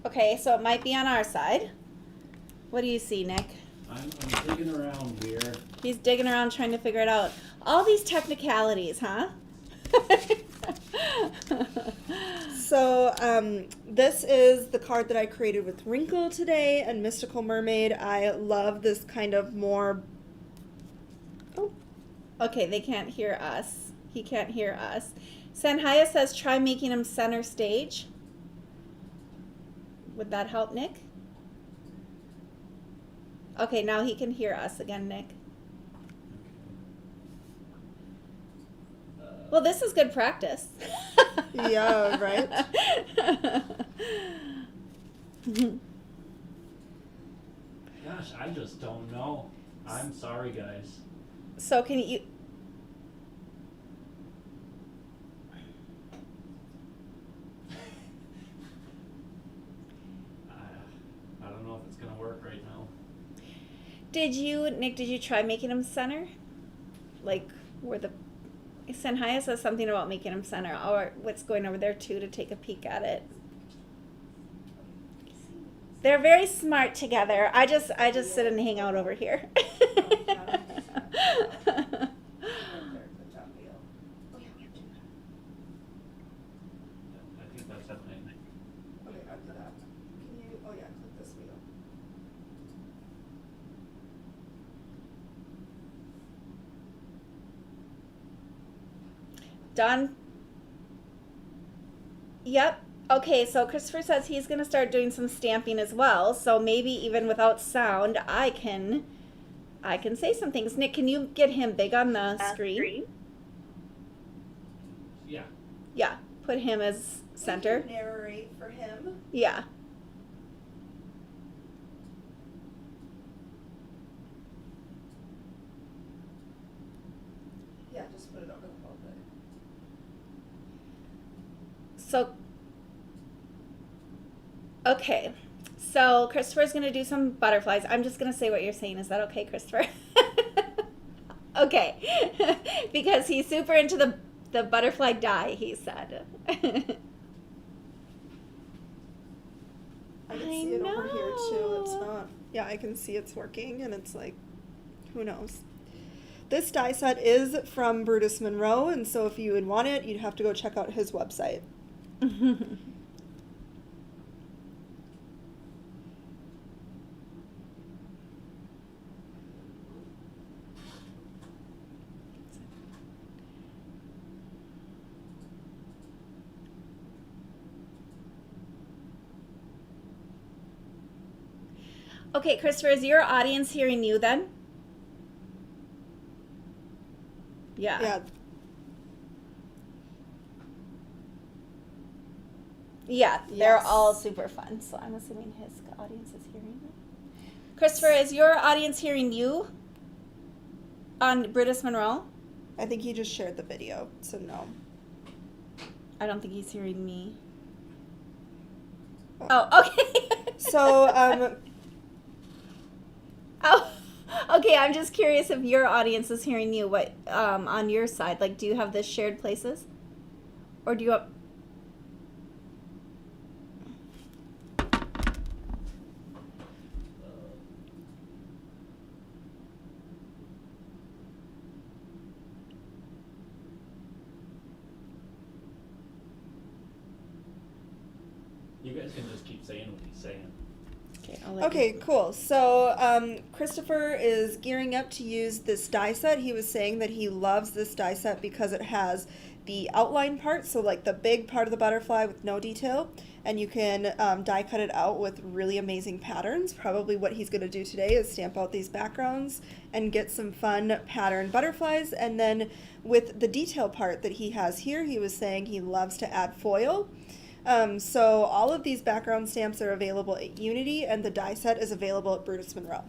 okay, so it might be on our side. What do you see, Nick? I'm digging around here. He's digging around trying to figure it out. All these technicalities, huh? So this is the card that I created with Wrinkle today and Mystical Mermaid. I love this kind of more. Oh, Okay, they can't hear us. He can't hear us. Sanhaya says try making him center stage. Would that help, Nick? Okay, now he can hear us again, Nick. Well, this is good practice. Yeah, right? Gosh, I just don't know. I'm sorry, guys. So can you... I don't know if it's gonna work right now. Nick, did you try making him center? Like, where the... Sanhaya says something about making him center. Or what's going over there, too, to take a peek at it. They're very smart together. I just sit and hang out over here. I think that's happening. Okay, I'll do that. Can you? Oh yeah, click this wheel. Done? Yep. Okay, so Christopher says he's going to start doing some stamping as well. So maybe even without sound, I can say some things. Nick, can you get him big on the screen? Yeah. Yeah. Put him as center. We can narrate for him. Yeah. Yeah, just put it over the whole thing. So Okay, so Christopher's gonna do some butterflies. I'm just gonna say what you're saying. Is that okay, Christopher? Okay, because he's super into the butterfly die. He said. I can see it over here too. It's not. Yeah, I can see it's working, and it's like, who knows? This die set is from Brutus Monroe, and so if you would want it, you'd have to go check out his website. Okay, Christopher, is your audience hearing you then? Yeah. Yeah. Yeah, they're Yes. all super fun. So I'm assuming his audience is hearing them. Christopher, is your audience hearing you on Brutus Monroe? I think he just shared the video, so no. I don't think he's hearing me. Oh. Oh, okay. So, Oh, okay. I'm just curious if your audience is hearing you. What on your side? Like, do you have this shared places, or do you have? You guys can just keep saying what he's saying. Okay. I'll let okay, you- cool. So, Christopher is gearing up to use this die set. He was saying that he loves this die set because it has the outline part, so like the big part of the butterfly with no detail, and you can die cut it out with really amazing patterns. Probably what he's going to do today is stamp out these backgrounds and get some fun pattern butterflies. And then with the detail part that he has here, he was saying he loves to add foil. So all of these background stamps are available at Unity, and the die set is available at Brutus Monroe.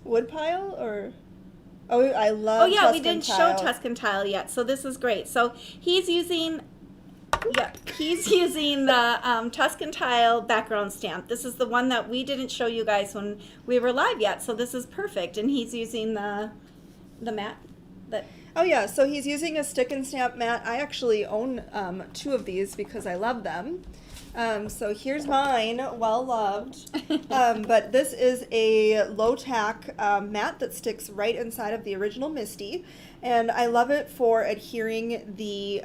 Woodpile or? Oh, I love. Oh yeah, we Tuscan didn't tile. show Tuscan tile yet, so this is great. So he's using, he's using the Tuscan tile background stamp. This is the one that we didn't show you guys when we were live yet. So this is perfect, and he's using the mat that. Oh yeah, so he's using a stick and stamp mat. I actually own 2 of these because I love them. So here's mine, well loved. But this is a low tack mat that sticks right inside of the original Misty, and I love it for adhering the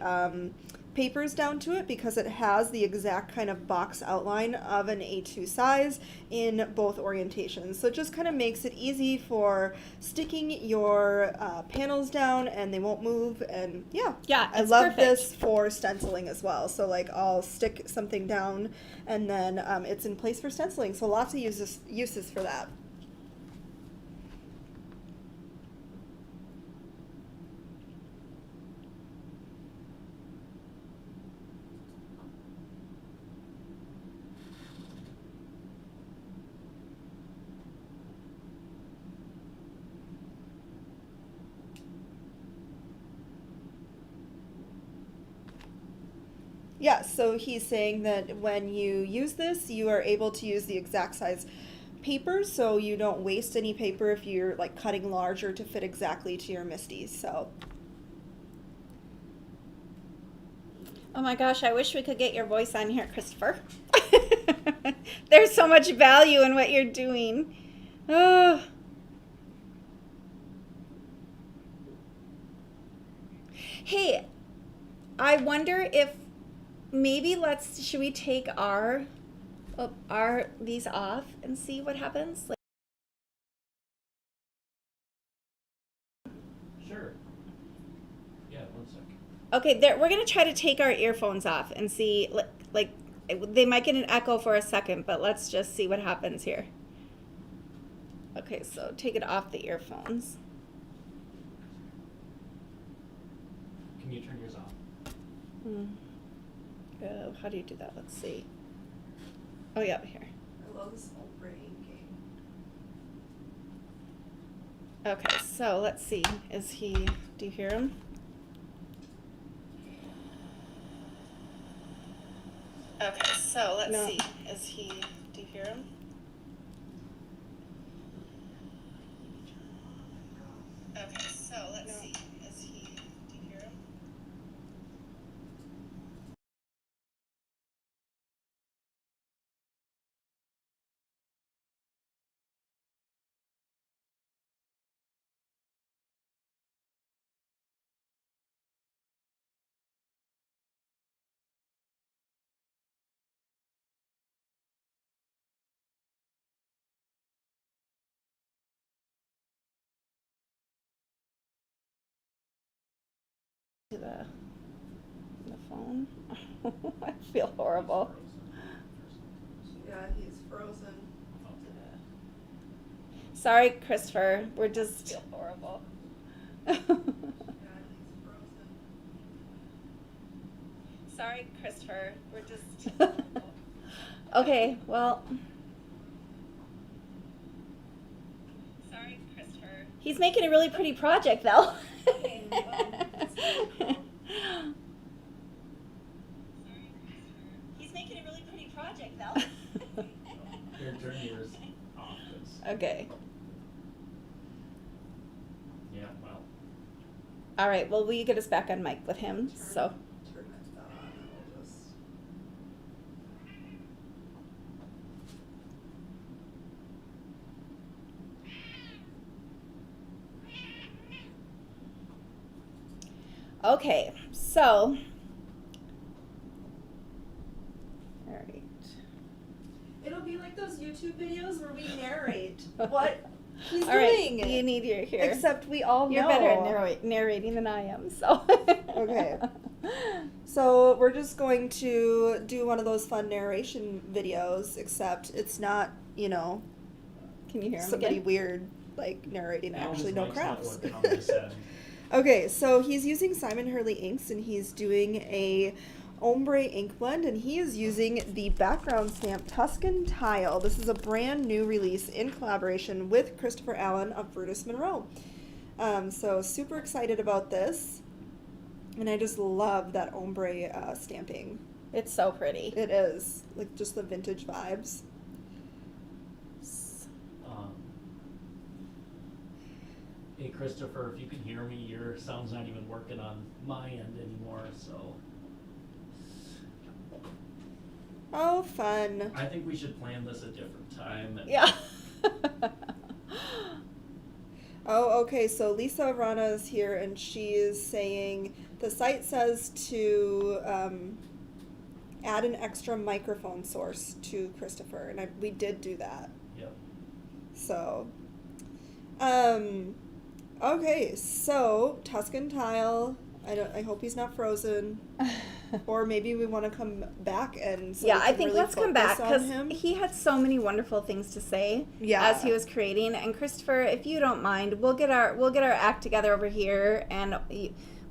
papers down to it because it has the exact kind of box outline of an A2 size in both orientations. So it just kind of makes it easy for sticking your panels down and they won't move. And yeah, I it's love perfect. this for stenciling as well. So like I'll stick something down and then it's in place for stenciling. So lots of uses for that. Yeah, so he's saying that when you use this, you are able to use the exact size paper, so you don't waste any paper if you're like cutting larger to fit exactly to your Misties. So Oh my gosh, I wish we could get your voice on here, Christopher. There's so much value in what you're doing. Oh. Hey, I wonder if maybe should we take our are these off and see what happens? Like, Sure. Yeah, 1 second. okay, there, we're gonna try to take our earphones off and see, like, they might get an echo for a second, but let's just see what happens here. Okay, so take it off the earphones. Can you turn yours off? How do you do that? Let's see. Oh, yeah, here. I love this ombre inking. Okay, so let's see. Do you hear him? Okay, so let's No. see. Do you hear him? Okay, so let's see. Do you hear him? To the phone. I feel horrible. Yeah, he's frozen. Sorry, Christopher. We're just feel horrible. Yeah, he's frozen. Sorry, Christopher. We're just okay. Well. Sorry, Christopher. He's making a really pretty project, though. Okay, well, He's making a really pretty project, though. Here, turn yours off. 'Cause- Okay. Yeah, well. All right. Well, will you get us back on mic with him? So. turn it on and we'll just. Okay. So. All right. It'll be like those YouTube videos where we narrate. What he's All right. doing. You need your here. Except we all You're know. better at narrating than I am. So. Okay. So we're just going to do one of those fun narration videos, except it's not, Can you hear him somebody again? weird like narrating Alan's actually no mic's not crafts. working on this end. Okay, so he's using Simon Hurley inks and he's doing a ombre ink blend and he is using the background stamp Tuscan Tile. This is a brand new release in collaboration with Christopher Allen of BRUTUS MONROE. So super excited about this. And I just love that ombre stamping. It's so pretty. It is, like just the vintage vibes. Hey, Christopher, if you can hear me, your sound's not even working on my end anymore, so Oh, fun. I think we should plan this a different time. And Yeah. Oh, okay, so Lisa Rana is here and she is saying the site says to add an extra microphone source to Christopher, and we did do that. Yep. So, okay, so Tuscan Tile. I hope he's not frozen, or maybe we want to come back and so yeah, we I can think really let's come back focus on because him. he had so many wonderful things to say Yeah. as he was creating. And Christopher, if you don't mind, we'll get our act together over here, and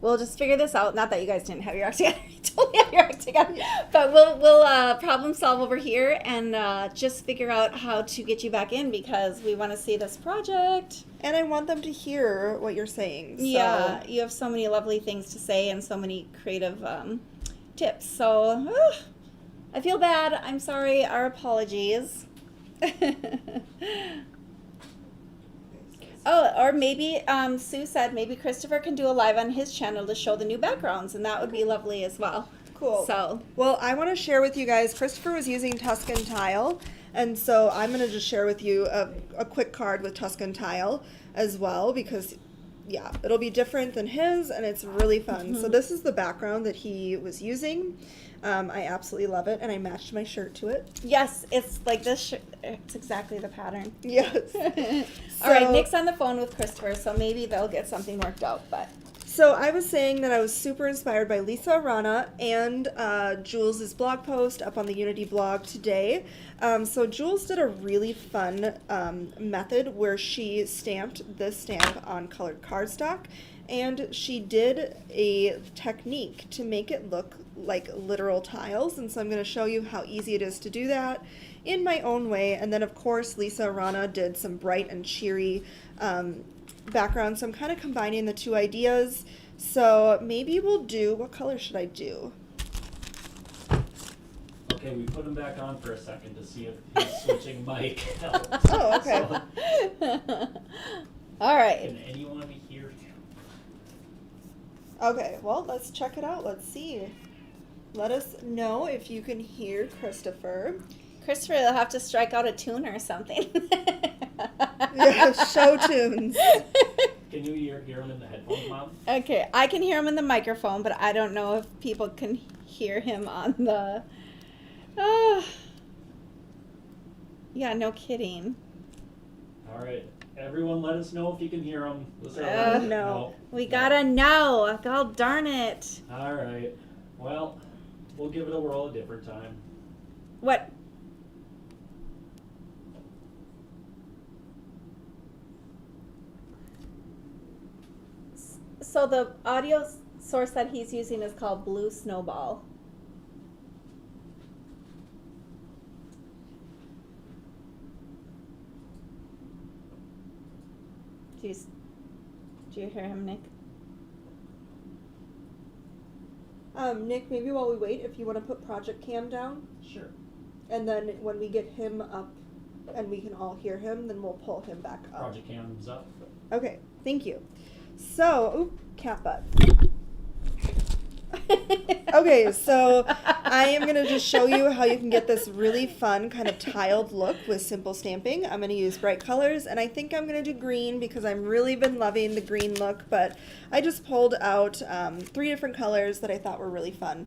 we'll just figure this out. Not that you guys didn't have your act together; you totally have your act together. But we'll problem solve over here and just figure out how to get you back in because we want to see this project. And I want them to hear what you're saying. So. Yeah, you have so many lovely things to say and so many creative tips. So I feel bad. I'm sorry. Our apologies. Oh, or maybe Sue said maybe Christopher can do a live on his channel to show the new backgrounds, and that would be lovely as well. Cool. So Well, I want to share with you guys, Christopher was using Tuscan Tile, and so I'm going to just share with you a quick card with Tuscan Tile as well, because yeah, it'll be different than his, and it's really fun. So this is the background that he was using. I absolutely love it, and I matched my shirt to it. Yes, it's like this. It's exactly the pattern. Yes. All right, So- Nick's on the phone with Christopher, so maybe they'll get something worked out. But So I was saying that I was super inspired by Lisa Arana and Jules' blog post up on the Unity blog today. So Jules did a really fun method where she stamped this stamp on colored cardstock, and she did a technique to make it look like literal tiles. And so I'm going to show you how easy it is to do that in my own way. And then of course Lisa Arana did some bright and cheery background, so I'm kind of combining the two ideas. So maybe we'll do, what color should I do? Okay, we put him back on for a second to see if his switching mic helps. Oh, okay. So, all right. can anyone hear him? Okay, well, let's check it out. Let's see. Let us know if you can hear Christopher. Christopher, you'll have to strike out a tune or something. Yeah, show tunes. Can you hear him in the headphones, Mom? Okay, I can hear him in the microphone, but I don't know if people can hear him on the. Yeah, no kidding. All right, everyone, let us know if you can hear him. No. We gotta know. God darn it. All right. Well, we'll give it a whirl a different time. What? So the audio source that he's using is called Blue Snowball. Do you hear him, Nick? Nick, maybe while we wait, if you want to put Project Cam down, Sure. and then when we get him up and we can all hear him, then we'll pull him back up. Project Cam's up. Okay, thank you. So, ooh, cat butt. Okay, so I am going to just show you how you can get this really fun kind of tiled look with simple stamping. I'm going to use bright colors, and I think I'm going to do green because I've really been loving the green look, but I just pulled out 3 different colors that I thought were really fun.